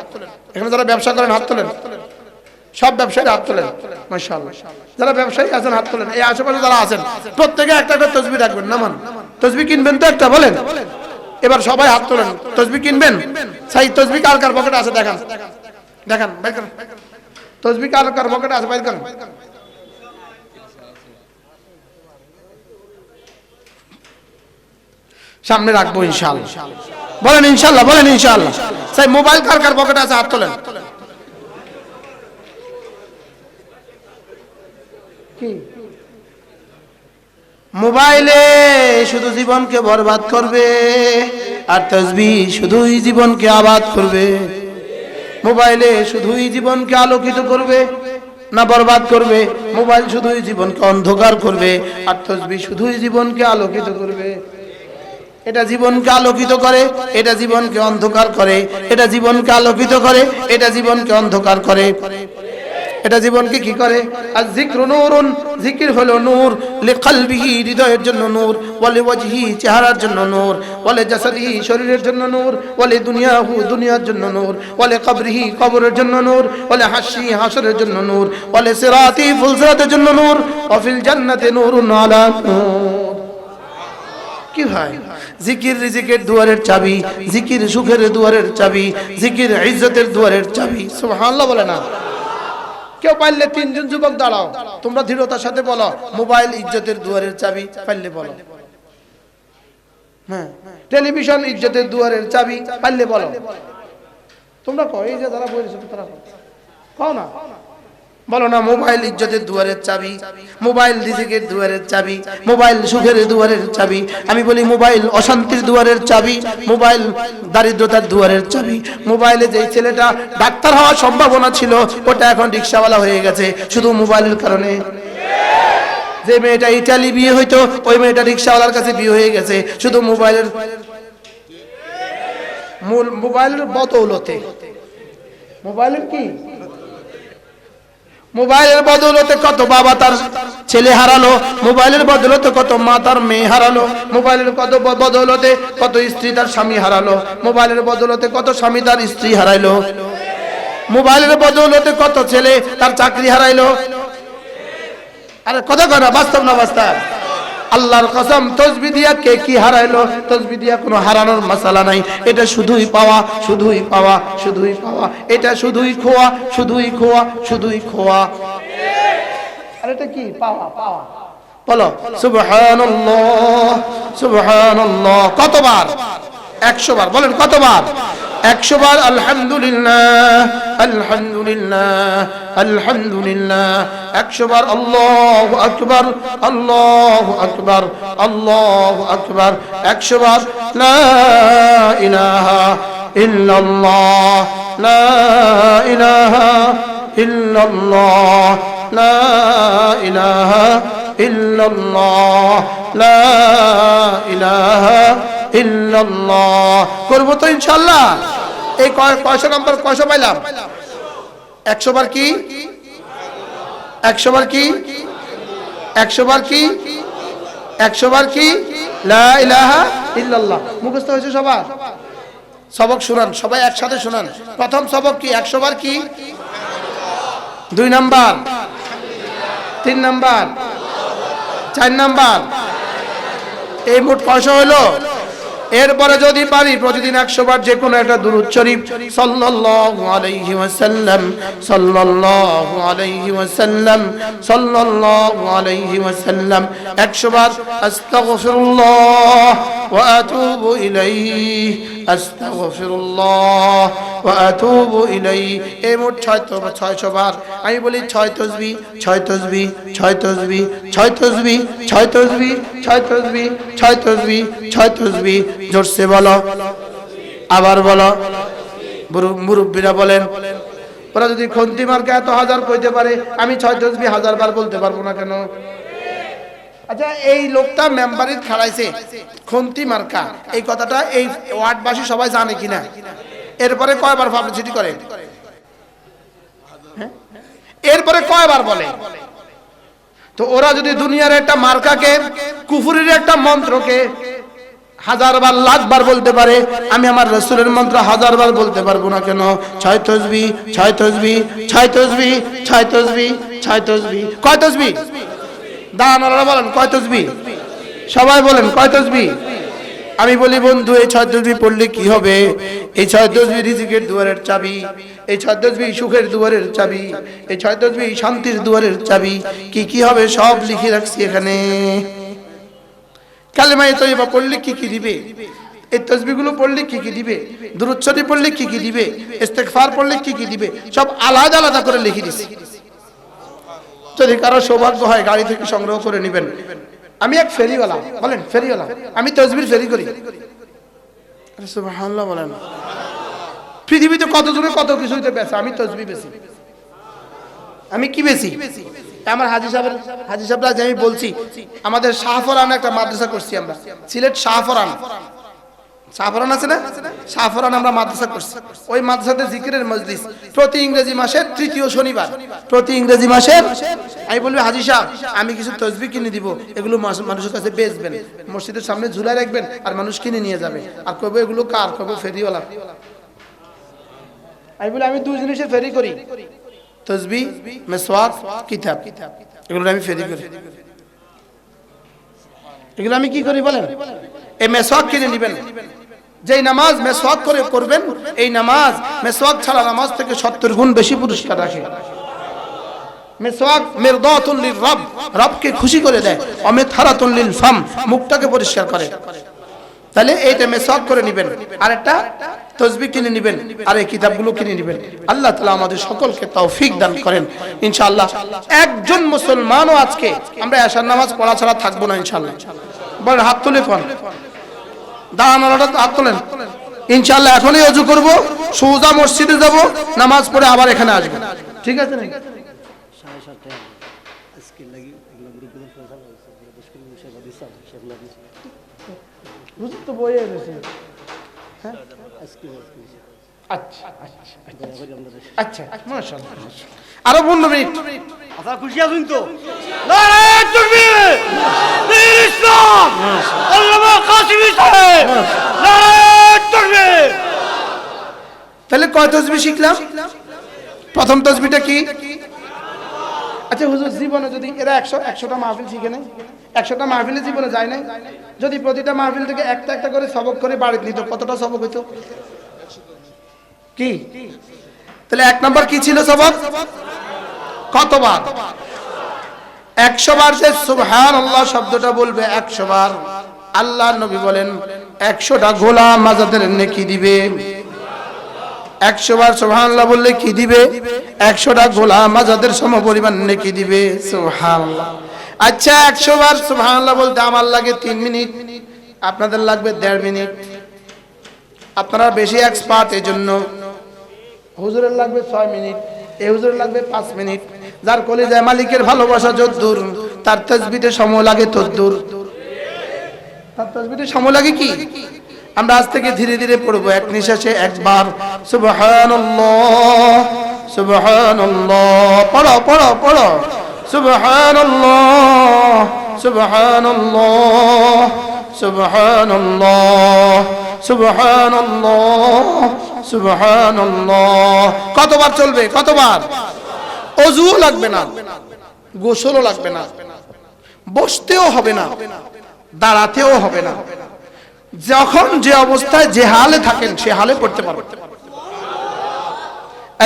এখানে যারা ব্যবসা করেন হাত তোলেন, সব ব্যবসায়ীরা হাত তোলেন মাশাআল্লাহ। যারা ব্যবসায়ী আছেন হাত তোলেন। এই আশেপাশে যারা আছেন প্রত্যেকে একটা একটা তাসবিহ রাখবেন। নামান তাসবিহ কিনবেন তো একটা, বলেন এবার সবাই হাত তোলেন। তাসবিহ কিনবেন? সেই তাসবিহ কার কার পকেটে আছে দেখান, দেখান বের করেন। তাসবিহ কার কার পকেটে আছে বের করেন। সামনে রাখবো ইনশাআল্লাহ, বলেন ইনশাআল্লাহ, বলেন ইনশাআল্লাহ। সেই মোবাইল কার কার পকেটে আছে হাত তোলেন। কি মোবাইলে শুধু জীবনকে বরবাদ করবে, আর তাসবিহ শুধুই জীবনকে আবাদ করবে। মোবাইলে শুধুই জীবনকে আলোকিত করবে না বরবাদ করবে? মোবাইল শুধুই জীবনকে অন্ধকার করবে, আর তাসবিহ শুধুই জীবনকে আলোকিত করবে। এটা জীবনকে আলোকিত করে, এটা জীবনকে অন্ধকার করে, এটা জীবনকে আলোকিত করে, এটা জীবনকে অন্ধকার করে। এটা জীবনকে কি করে? আর যিকরু নূরুন, জিকির হলো নূর, লিকলবিহি হৃদয়ের জন্য নূর, ওয়ালি ওয়াজহি চেহারার জন্য নূর, ওয়ালি জাসাদিহি শরীরের জন্য নূর, ওয়ালি দুনিয়াহু দুনিয়ার জন্য নূর, ওয়ালি কবরিহি কবরের জন্য নূর, ওয়ালি হাসি হাসরের জন্য নূর, ওয়ালি সিরাতি ফুলসিরাতের জন্য নূর, ওয়া ফিল জান্নাতি নূরুন আলা নূর। কি ভাই? জিকির রিজিকের দুয়ারের চাবি, জিকির সুখের দুয়ারের চাবি, জিকির ইজ্জতের দুয়ারের চাবি। সুবহানাল্লাহ বলে না? কেউ পারলে তিনজন যুবক দাঁড়াও, তোমরা দৃঢ়তার সাথে বলো মোবাইল ইজ্জতের দুয়ারের চাবি। পারলে বলো। হ্যাঁ, টেলিভিশন ইজ্জতের দুয়ারের চাবি। পারলে বলো। তোমরা কও, এই যে যারা বলেছে তারা কও না, বলো না মোবাইল ইজ্জতের দুয়ারের চাবি, মোবাইল রিজিকের দুয়ারের চাবি, মোবাইল সুখের দুয়ারের চাবি। আমি বলি মোবাইল অশান্তির দুয়ারের চাবি, মোবাইল দারিদ্রতার দুয়ারের চাবি। মোবাইলে যেই ছেলেটা ডাক্তার হওয়ার সম্ভাবনা ছিল ওটা এখন রিকশাওয়ালা হয়ে গেছে শুধু মোবাইলের কারণে। যে মেয়েটা ইটালি বিয়ে হইতো ওই মেয়েটা রিকশাওয়ালার কাছে বিয়ে হয়ে গেছে শুধু মোবাইলের বদৌলতে। মোবাইলের কি? মোবাইলের বদৌলতে কত বাবা তার ছেলে হারালো, মোবাইলের বদৌলতে কত মা তার মেয়ে হারালো, মোবাইলের কত বদৌলতে কত স্ত্রী তার স্বামী হারালো, মোবাইলের বদৌলতে কত স্বামী তার স্ত্রী হারাইলো, মোবাইলের বদৌলতে কত ছেলে তার চাকরি হারাইলো। আরে কথা কয় না, বাস্তব না বাস্তব? আল্লাহর কসম, তসবিহ দিয়া কে কি হারাইলো? তসবিহ দিয়া কোনো হারানোর মাসালা নাই। এটা শুধুই পাওয়া, শুধুই পাওয়া, শুধুই পাওয়া। এটা শুধুই খোয়া, শুধুই খোয়া, শুধুই খোয়া। আর এটা কি? পাওয়া, পাওয়া। বলো সুবহানাল্লাহ, সুবহানাল্লাহ। কতবার? 100 বার। বলেন কতবার? 100 বার। আলহামদুলিল্লাহ, আলহামদুলিল্লাহ, আলহামদুলিল্লাহ। 100 বার আল্লাহু আকবার, আল্লাহু আকবার, আল্লাহু আকবার। 100 বার লা ইলাহা ইল্লাল্লাহ, লা ইলাহা ইল্লাল্লাহ, লা ইলাহা ইল্লাল্লাহ, লা ইলাহা ইল্লাল্লাহ। করব তো ইনশাআল্লাহ। এই কয়শো নাম্বার কয়শো পাইলাম? 100 বার কি? 100 বার কি? 100 বার কি? 100 বার কি? লা ইলাহা ইল্লাল্লাহ। মুখস্থ হয়েছে সবার? সবক শুনান, সবাই একসাথে শুনান। প্রথম সবক কি? 100 বার কি? 2 নাম্বার, 3 নাম্বার, 4 নাম্বার। এই মোট কয়শো হলো? এরপরে যদি পারি প্রতিদিন 100 বার যে কোনো একটা দুরূদ শরীফ সাল্লাল্লাহু আলাইহি ওয়াসাল্লাম, সাল্লাল্লাহু আলাইহি ওয়াসাল্লাম, সাল্লাল্লাহু আলাইহি ওয়াসাল্লাম। 100 বার আস্তাগফিরুল্লাহ ওয়া আতুবু ইলাইহি, আস্তাগফিরুল্লাহ ওয়া আতুবু ইলাইহি। এই মোট 600 বার। আমি বলি 6 তাসবিহ, 6 তাসবিহ, 6 তাসবিহ, 6 তাসবিহ, 6 তাসবিহ, 6 তাসবিহ, 6 তাসবিহ, 6 তাসবিহ। জোরসে বলো, আবার বলো। মুরব্বীরা বলেন, ওরা যদি খন্তি মার্কা এত হাজার কইতে পারে, আমি 6 তাসবিহ 1000 বার বলতে পারবো না কেন? আচ্ছা, এই লোকটা মেম্বারিত খাড়াইছে খন্তি মার্কা, এই কথাটা এই ওয়ার্ডবাসী সবাই জানে কিনা? এরপরে কয়বার পাবলিসিটি করে? এরপরে কয়বার বলে? তো ওরা যদি দুনিয়ার একটা মার্কাকে, কুফুরির একটা মন্ত্রকে 1000 বার 1,00,000 বার বলতে পারে, আমি আমার রাসূলের মন্ত্র 1000 বার বলতে পারবো না কেন? 6 তাসবিহ, 6 তাসবিহ, 6 তাসবিহ, 6 তাসবিহ, 6 তাসবিহ। কয় তাসবিহ? দানারা বলেন কয় তাসবিহ? সবাই বলেন কয় তাসবিহ? আমি বলি বন্ধু, এই 6 তাসবিহ পড়লে কি হবে? এই 6 তাসবিহ রিজিকের দুয়ারের চাবি, এই 6 তাসবিহ সুখের দুয়ারের চাবি, এই 6 তাসবিহ শান্তির দুয়ারের চাবি। কি কি হবে সব লিখে রাখছি এখানে। কালেমা তয়্যিবা পড়লে কি কি দিবে, এই তাসবিহগুলো পড়লে কি কি দিবে, দুরূদ শরীফ পড়লে কি কি দিবে, ইস্তিগফার পড়লে কি কি দিবে, সব আলাদা আলাদা করে লিখে দিছি। যদি কারো সৌভাগ্য হয় গাড়ি থেকে সংগ্রহ করে নেবেন। আমি এক ফেরিওয়ালা, বলেন ফেরিওয়ালা, আমি তাসবিহ ফেরি করি। সুবহানাল্লাহ বলেন। পৃথিবীতে কত জনে কত কিছুতে বেচে, আমি তাসবিহ বেচি। আমি কি বেচি? আমার হাজী সাহেবরা যে আমি বলছি, আমাদের শাহফরান একটা মাদ্রাসা করছি আমরা, সিলেট শাহফরান আছে না? শাহফরান আমরা মাদ্রাসা করছি। ওই মাদ্রাসাতে জিকিরের মজলিস প্রতি ইংরেজি মাসের 3য় শনিবার, প্রতি ইংরেজি মাসের। আমি বলবো হাজী সাহেব, আমি কিছু তাসবিহ কিনে দিব, এগুলো মানুষের কাছে বেচবেন, মসজিদের সামনে ঝুলাই রাখবেন, আর মানুষ কিনে নিয়ে যাবে। আর কবে এগুলো কার? কবে ফেরিওয়ালা। আমি বলি আমি 2 জিনিসের ফেরি করি, তাসবিহ, মিসওয়াক, কিতাব। এগুলো আমি ফেরি করি। এগুলো আমি কি করি বলেন? এই মেসওয়াক কিনে নেবেন। যেই নামাজ মেসওয়াক করে করবেন, এই নামাজ মেসওয়াক ছাড়া নামাজ থেকে 70 গুণ বেশি পুরস্কার রাখে। মেসওয়াক মিরদাতুল লিররব, রবকে খুশি করে দেয়। অমিতহারাতুল লিল ফাম, মুখটাকে পরিষ্কার করে। তাহলে এইটা মেসওয়াক করে নেবেন, আর একটা তাসবিহ কিনে নেবেন, আর এই কিতাবগুলো কিনে নেবেন। আল্লাহ তাআলা আমাদের সকলকে তৌফিক দান করেন ইনশাআল্লাহ। একজন মুসলমানও আজকে আমরা এশার নামাজ পড়া ছাড়া থাকবো না ইনশাআল্লাহ। বলেন হাত তুলে কোন দাঁড়ানোটা হাত তোলেন ইনশাআল্লাহ। এখনই ওযু করব, সোজা মসজিদে যাব, নামাজ পড়ে আবার এখানে আসব, ঠিক আছে নাকি? হুজুর তো বইয়ে রয়েছে। হ্যাঁ আচ্ছা আচ্ছা আচ্ছা মাশাআল্লাহ। আরো 15 মিনিট। আচ্ছা খুশি আছেন তো? নারায়ে তাকবীর, বীর ইসলাম, আল্লামা কাসিমি সাহেব, নারায়ে তাকবীর। তাহলে কয় তাসবিহ শিখলাম? প্রথম তাসবিহটা কি? আচ্ছা হুজুর, জীবনে যদি এরা 100টা মাহফিল শিখে নেয়, 100টা মাহফিলে জীবনে যায় নাই, যদি প্রতিটা মাহফিল থেকে একটা একটা করে সবক করে বাড়িতে নিত, কতটা সবক হইতো? কি তাহলে 1 নাম্বার কি ছিল সবক? কতবার? 100 বার যে সুবহানাল্লাহ শব্দটা বলবে, 100 বার আল্লাহ নবী বলেন 100টা গোলাম আজাদের নেকি দিবে। 100 বার সুবহানাল্লাহ বললে কি দিবে? 100টা গোলাম আজাদের সমপরিমাণ নেকি দিবে। সুবহানাল্লাহ। আচ্ছা 100 বার সুবহানাল্লাহ বলতে আমার লাগে 3 মিনিট, আপনাদের লাগবে 1.5 মিনিট। আপনারা বেশি এক্সপার্ট, এজন্য হুজুরের লাগবে 6 মিনিট, এই হুজুরের লাগবে 5 মিনিট। যার কলিজায় মালিকের ভালোবাসা যদ্দূর, তার তাসবিহতে সময় লাগে তদ্দূর। তার তাসবিহতে সময় লাগে কি? আমরা আজ থেকে ধীরে ধীরে পড়বো, এক নিঃশ্বাসে একবার সুবহানাল্লাহ সুবহানাল্লাহ পড়ো পড়ো পড়ো। সুবহানাল্লাহ সুবহানাল্লাহ সুবহানাল্লাহ সুবহানাল্লাহ সুবহানাল্লাহ। কতবার চলবে? কতবার? ওযুও লাগবে না, গোসলও লাগবে না, বসতেও হবে না, দাঁড়াতেও হবে না। যখন যে অবস্থায় যে হালে থাকেন সে হালে পড়তে পারবেন।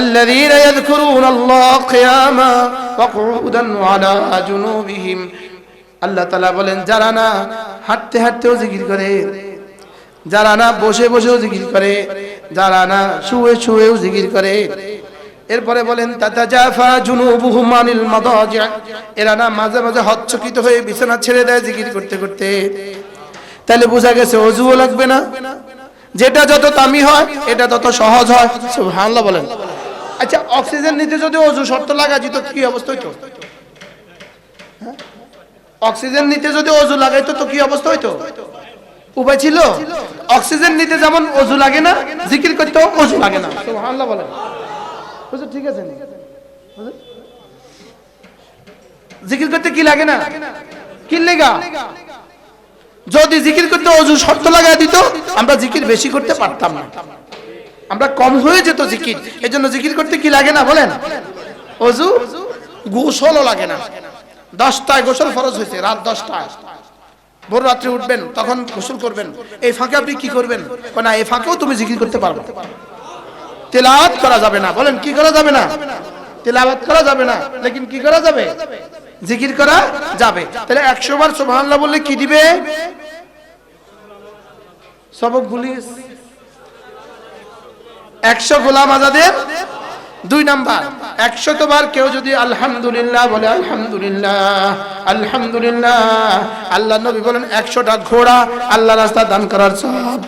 الذين يذكرون الله قياما وقعودا وعلى جنوبهم। আল্লাহ তাআলা বলেন, যারা না হাঁটতে হাঁটতেও জিকির করে, যারা না বসে বসেও জিকির করে, যারা না শুয়ে শুয়েও জিকির করে। এরপরে বলেন তাতাজাফা জুনুবুহুম আনিল মাদাজি', এরা না মাঝে মাঝে হচ্চকিত হয়ে বিছানা ছেড়ে দেয় জিকির করতে করতে। তাহলে বোঝা গেছে ওযুও লাগবে না, যেটা যত দামি হয় এটা তত সহজ হয়। সুবহানাল্লাহ বলেন। আচ্ছা অক্সিজেন নিতে যদি ওযু শর্ত লাগা যেত কি অবস্থা হইতো? অক্সিজেন নিতে যদি ওযু লাগাইতো তো কি অবস্থা হইতো? উপায় ছিল? অক্সিজেন নিতে যেমন ওযু লাগে না, জিকির করতেও ওযু লাগে না। সুবহানাল্লাহ বলেন। হুজুর ঠিক আছে নি? হুজুর জিকির করতে কি লাগে না? কি লাগা? যদি জিকির করতে ওযু শর্ত লাগায় দিত, আমরা জিকির বেশি করতে পারতাম না, আমরা কম হয়ে যেত জিকির। এজন্য জিকির করতে কি লাগে না বলেন? ওযু। গোসলও লাগে না। 10টায় গোসল ফরজ হয়েছে, রাত 10টায় ভোর রাত্রে উঠবেন, তখন গোসল করবেন। এই ফাঁকে আপনি কি করবেন? না, এই ফাঁকেও তুমি জিকির করতে পারবে। তেলাওয়াত করা যাবে না। বলেন কি করা যাবে না? তেলাওয়াত করা যাবে না, লেকিন কি করা যাবে? জিকির করা যাবে। তাহলে 100 বার সুবহানাল্লাহ বললে কি দিবে? সবক গুলি 100 গোলাম আজাদের 2 নাম্বার। 100 বার কেউ যদি আলহামদুলিল্লাহ বলে, আলহামদুলিল্লাহ আলহামদুলিল্লাহ, আল্লাহ নবী বলেন 100টা ঘোড়া আল্লাহ রাস্তা দান করার সওয়াব।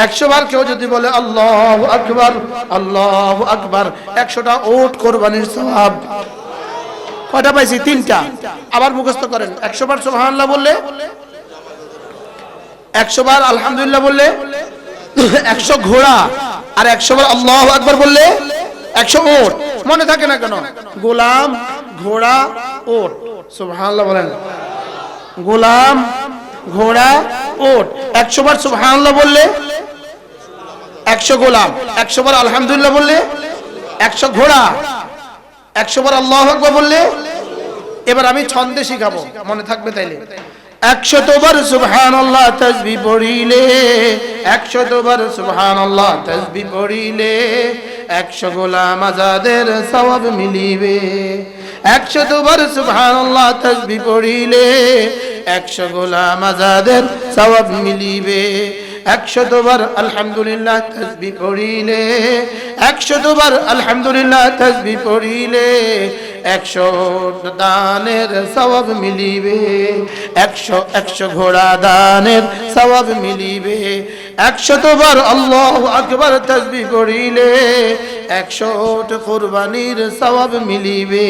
100 বার কেউ যদি বলে আল্লাহু আকবার আল্লাহু আকবার, 100টা ওট কোরবানির সওয়াব। কয়টা পাইছি? 3টা। আবার মুখস্থ করেন। 100 বার সুবহানাল্লাহ বললে, 100 বার আলহামদুলিল্লাহ বললে 100 ঘোড়া, আর 100 বার আল্লাহু আকবার বললে 100 ওট। মনে থাকে না কেন? গোলাম, ঘোড়া, ওট। সুবহানাল্লাহ বলেন। গোলাম, ঘোড়া, ওট। 100 বার সুবহানাল্লাহ বললে 100 গোলাম, 100 বার আলহামদুলিল্লাহ বললে 100 ঘোড়া, 100 বার আল্লাহু আকবার বললে। এবার আমি ছন্দে শিখাবো, মনে থাকবে তাইলে। 100 বার সুবহানাল্লাহ তাসবিহ পড়িলে 100 বার সুবহানাল্লাহ তাসবিহ পড়িলে 100 গোলাম আজাদের সওয়াব মিলিবে 100 বার সুবহানাল্লাহ তাসবিহ পড়িলে 100 গোলাম আজাদের সওয়াব মিলিবে 100 বার আলহামদুলিল্লাহ তাসবিহ পড়িলে 100 বার আলহামদুলিল্লাহ তাসবিহ পড়িলে 100 দানের সওয়াব মিলিবে 100 ঘোড়া দানের সওয়াব মিলিবে 100 বার আল্লাহু আকবার তাসবিহ পড়িলে 100 কুরবানির সওয়াব মিলিবে।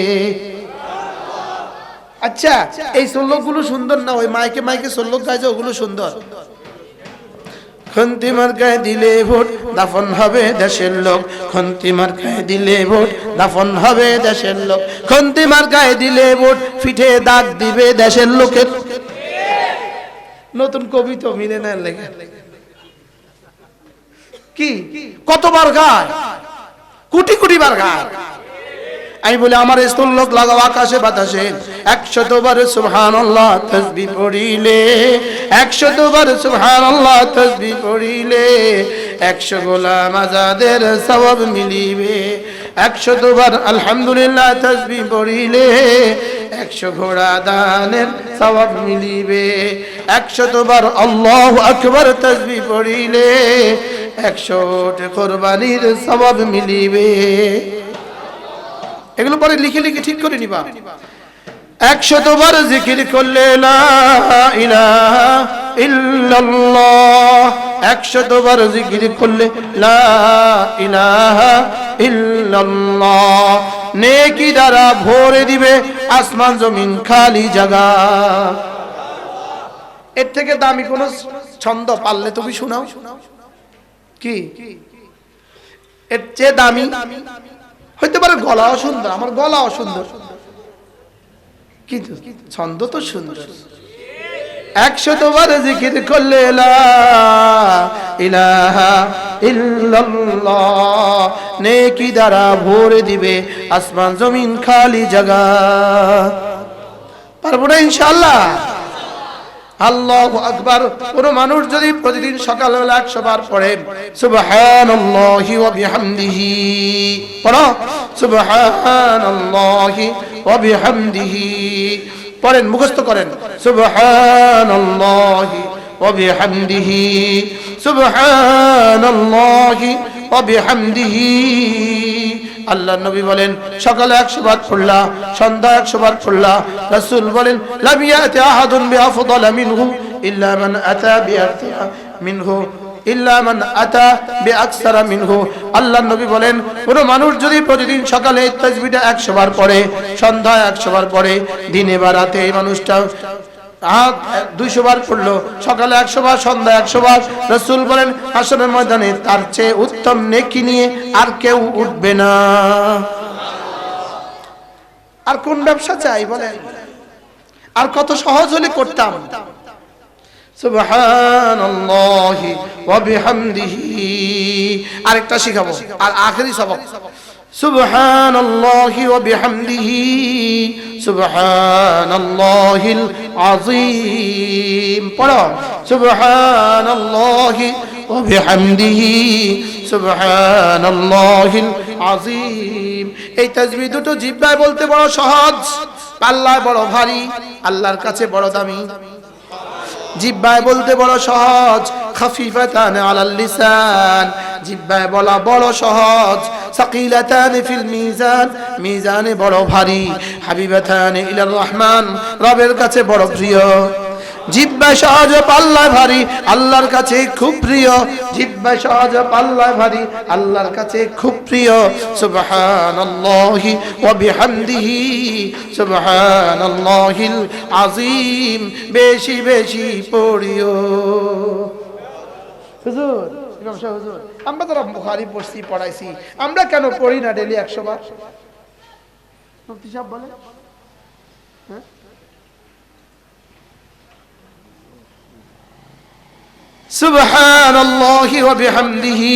আচ্ছা, এই শ্লোকগুলো সুন্দর না? ওই মাইকে মাইকে শ্লোক গাইছে, ওগুলো সুন্দর। খন্তি মার্কায় দিলে ভোট দাফন হবে দেশের লোক, খন্তি মার্কায় দিলে ভোট দাফন হবে দেশের লোক, খন্তি মার্কায় দিলে ভোট পিঠে দাগ দিবে দেশের লোকের। নতুন কবিতা মিলে না লেখা কি কতবার গায়, কোটি কোটি বার গায়। আমি বলি আমার স্তোলক লাগাও আকাশে বাতাসে 100 বার সুবহানাল্লাহ তাসবিহ পড়িলে 100 বার সুবহানাল্লাহ তাসবিহ পড়িলে 100 গোলাম আজাদের সওয়াব মিলিবে 100 বার আলহামদুলিল্লাহ তাসবিহ পড়িলে 100 ঘোড়া দানের সওয়াব মিলিবে 100 বার আল্লাহু আকবার তাসবিহ পড়িলে 100 কুরবানির সওয়াব মিলিবে। এগুলো পরে লিখে লিখে ঠিক করে নিবা। 100 বার জিকির করলে লা ইলাহা ইল্লাল্লাহ 100 বার জিকির করলে লা ইলাহা ইল্লাল্লাহ নেকি দ্বারা ভরে দিবে আসমান জমিন খালি জায়গা। এর থেকে দামি কোন ছন্দ পারলে তুমি শোনাও। কি এর চেয়ে দামি হইতে পারে? গলাও সুন্দর, আমার গলাও সুন্দর, কিন্তু ছন্দ তো সুন্দর। 100 বার জিকির করলে লা ইলাহা ইল্লাল্লাহ নেকি দ্বারা ভরে দিবে আসমান জমিন খালি জায়গা। পারবো না ইনশাআল্লাহ? আল্লাহু আকবার। কোন মানুষ যদি প্রতিদিন সকালবেলা 100 বার পড়ে সুবহানাল্লাহি ওয়া বিহামদিহি, পড়ো সুবহানাল্লাহি ওয়া বিহামদিহি, পড়েন মুখস্থ করেন সুবহানাল্লাহি ওয়া বিহামদিহি সুবহানাল্লাহি ওয়া বিহামদিহি। আল্লাহ নবী বলেন সকালে 100 বার পড়লা, সন্ধ্যা 100 বার পড়লা। রাসূল বলেন লাম ইয়াতি আহাদুন বিআফদাল মিনহু ইল্লা মান আতা বিআরতিহা মিনহু ইল্লা মান আতা বিআকসারা মিনহু। আল্লাহ নবী বলেন কোন মানুষ যদি প্রতিদিন সকালে এই তাসবিহটা 100 বার পড়ে, সন্ধ্যায় 100 বার পড়ে, দিনে বা রাতে এই মানুষটা 200 বার পড়লো, সকালে 100 বার, সন্ধ্যা 100 বার। রাসূল বলেন হাসরের ময়দানে তার চেয়ে উত্তম নেকি নিয়ে আর কেউ উঠবে না। আর কোন ব্যবসা চাই বলেন? আর কত সহজ হলে করতাম। সুবহানাল্লাহি ওয়া বিহামদিহি। আরেকটা শিখাবো, আর আখেরি সবক। সুবহানাল্লাহি ওয়া বিহামদিহি সুবহানাল্লাহিল আযীম। পড়ো সুবহানাল্লাহি ওয়া বিহামদিহি সুবহানাল্লাহিল আযীম। এই তাসবিহ দুটো জিহ্বায় বলতে বড় সহজ, পাল্লায় বড় ভারী, আল্লাহর কাছে বড় দামি। জিহ্বায় বলতে বড় সহজ, খাফিফাতান আলাল লিসান, জিহ্বায় বলা বড় সহজ। সাকিলাতান ফিল মিজান, মিজানে বড় ভারী। হাবিবাতান ইলার রহমান, রবের কাছে বড় প্রিয়। জিহ্বা সহজ, পাল্লায় ভারী, আল্লাহর কাছে খুব প্রিয়। জিহ্বা সহজ, পাল্লায় ভারী, আল্লাহর কাছে খুব প্রিয়। সুবহানাল্লাহি ওয়া বিহামদিহি সুবহানাল্লাহিল আযীম। বেশি বেশি পড়িও। হুজুর, ইমাম সাহেব হুজুর, আমরা তো বুখারী পড়ছি, পড়াইছি, আমরা কেন পড়ি না ডেইলি 100 বার? মুফতি সাহেব বলেন। হ্যাঁ, সুবহানাল্লাহি ওয়া বিহামদিহি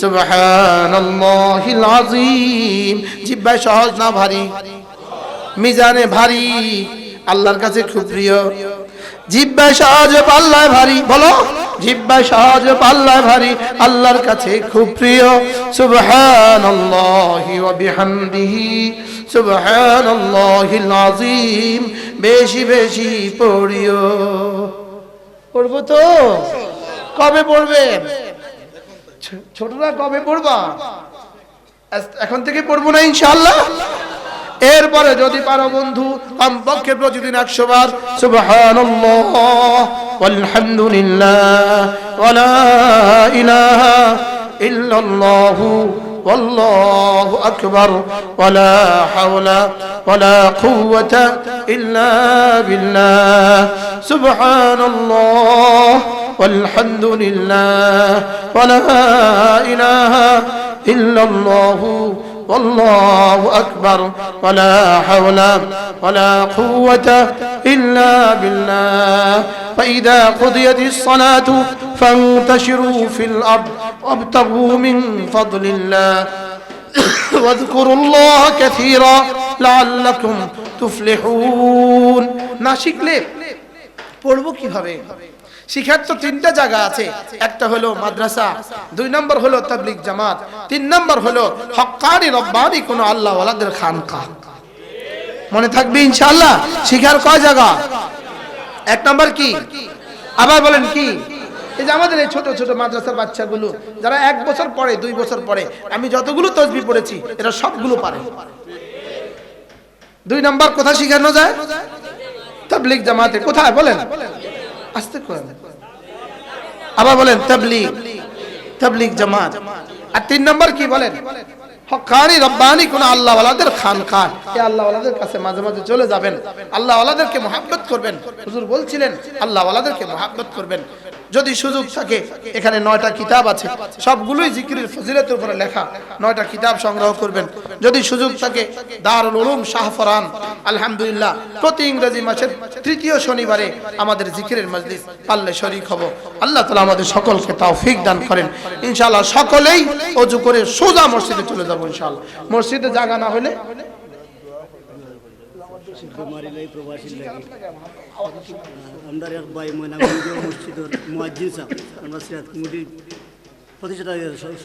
সুবহানাল্লাহিল আযীম। জিহ্বায় সহজ না ভারী? মিজানে ভারী, আল্লাহর কাছে খুব প্রিয়। জিহ্বায় সহজ পাল্লায় ভারী, বলো জিহ্বায় সহজ পাল্লায় ভারী, আল্লাহর কাছে খুব প্রিয়। সুবহানাল্লাহি ওয়া বিহামদিহি সুবহানাল্লাহিল আযীম, বেশি বেশি পড়িও। পড়বো তো? কবে পড়বে? ছোটরা কবে পড়বা? এখন থেকে পড়বো না ইনশাআল্লাহ। এরপরে যদি পারো বন্ধু কমপক্ষে প্রতিদিন 100 বার সুবহানাল্লাহ ওয়ালহামদুলিল্লাহ ওয়ালা ইলাহা ইল্লাল্লাহু ওয়াল্লাহু আকবার ওয়ালা হাওলা ওয়ালা কুওয়াতা ইল্লা বিল্লাহ সুবহানাল্লাহ ওয়ালহামদুলিল্লাহ ওয়ালা ইলাহা ইল্লাল্লাহু والله أكبر ولا حول ولا قوة إلا بالله فإذا قضيت الصلاة فانتشروا في الأرض وابتغوا من فضل الله واذكروا الله كثيرا لعلكم تفلحون না শিখলে পড়বো কিভাবে? শিখার তো 3টা জায়গা আছে। একটা হলো মাদ্রাসা, 2 নম্বর হলো তাবলীগ জামাত, 3 নম্বর হলো হক্কানি রব্বানি কোন আল্লাহ ওয়ালাদের খানকা। মনে থাকবে ইনশাআল্লাহ। শিখার কয় জায়গা? 1 নম্বর কি? আবার বলেন কি? এই যে আমাদের এই ছোট ছোট মাদ্রাসার বাচ্চাগুলো যারা 1 বছর পরে 2 বছর পরে, আমি যতগুলো তাসবিহ পড়েছি এরা সবগুলো পারে। 2 নম্বর কোথায় শিখানো যায়? তাবলীগ জামাতে। কোথায় বলেন? আস্তে করেন, আবার বলেন তাবলীগ জামাত। আর 3 নম্বর কি বলেন? হক্কানি রব্বানি কোন আল্লাহ ওয়ালাদের খানকা। এই আল্লাহ ওয়ালাদের কাছে মাঝে মাঝে চলে যাবেন, আল্লাহ ওয়ালাদেরকে মুহাব্বত করবেন। হুজুর বলছিলেন আল্লাহ ওয়ালাদেরকে মুহাব্বত করবেন। যদি সুযোগ থাকে, এখানে 9টা কিতাব আছে, সবগুলোই জিকিরের ফজিলতের উপরে লেখা। 9টা কিতাব সংগ্রহ করবেন। যদি সুযোগ থাকে দারুল উলুম শাহফরান, আলহামদুলিল্লাহ প্রতি ইংরেজি মাসের 3য় শনিবারে আমাদের জিকিরের মজলিস, পারলে শরীক হব। আল্লাহ তাআলা আমাদের সকলকে তৌফিক দান করেন। ইনশাআল্লাহ সকলেই ওযু করে সোজা মসজিদে চলে যাব ইনশাআল্লাহ। মসজিদে জায়গা না হলে আমরা এক ভাই ময়নাগঞ্জ মসজিদের মুয়াজ্জিন সাহেব, আমরা সিরাত কমিটির প্রতিষ্ঠাতা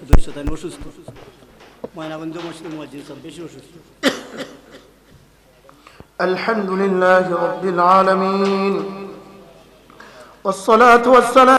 সদস্য, তাই অসুস্থ। ময়নাগঞ্জ মসজিদের মুয়াজ্জিন সাহেব বেশি অসুস্থ। আলহামদুলিল্লাহি রাব্বিল আলামিন ওয়াস সালাতু ওয়াস সালাম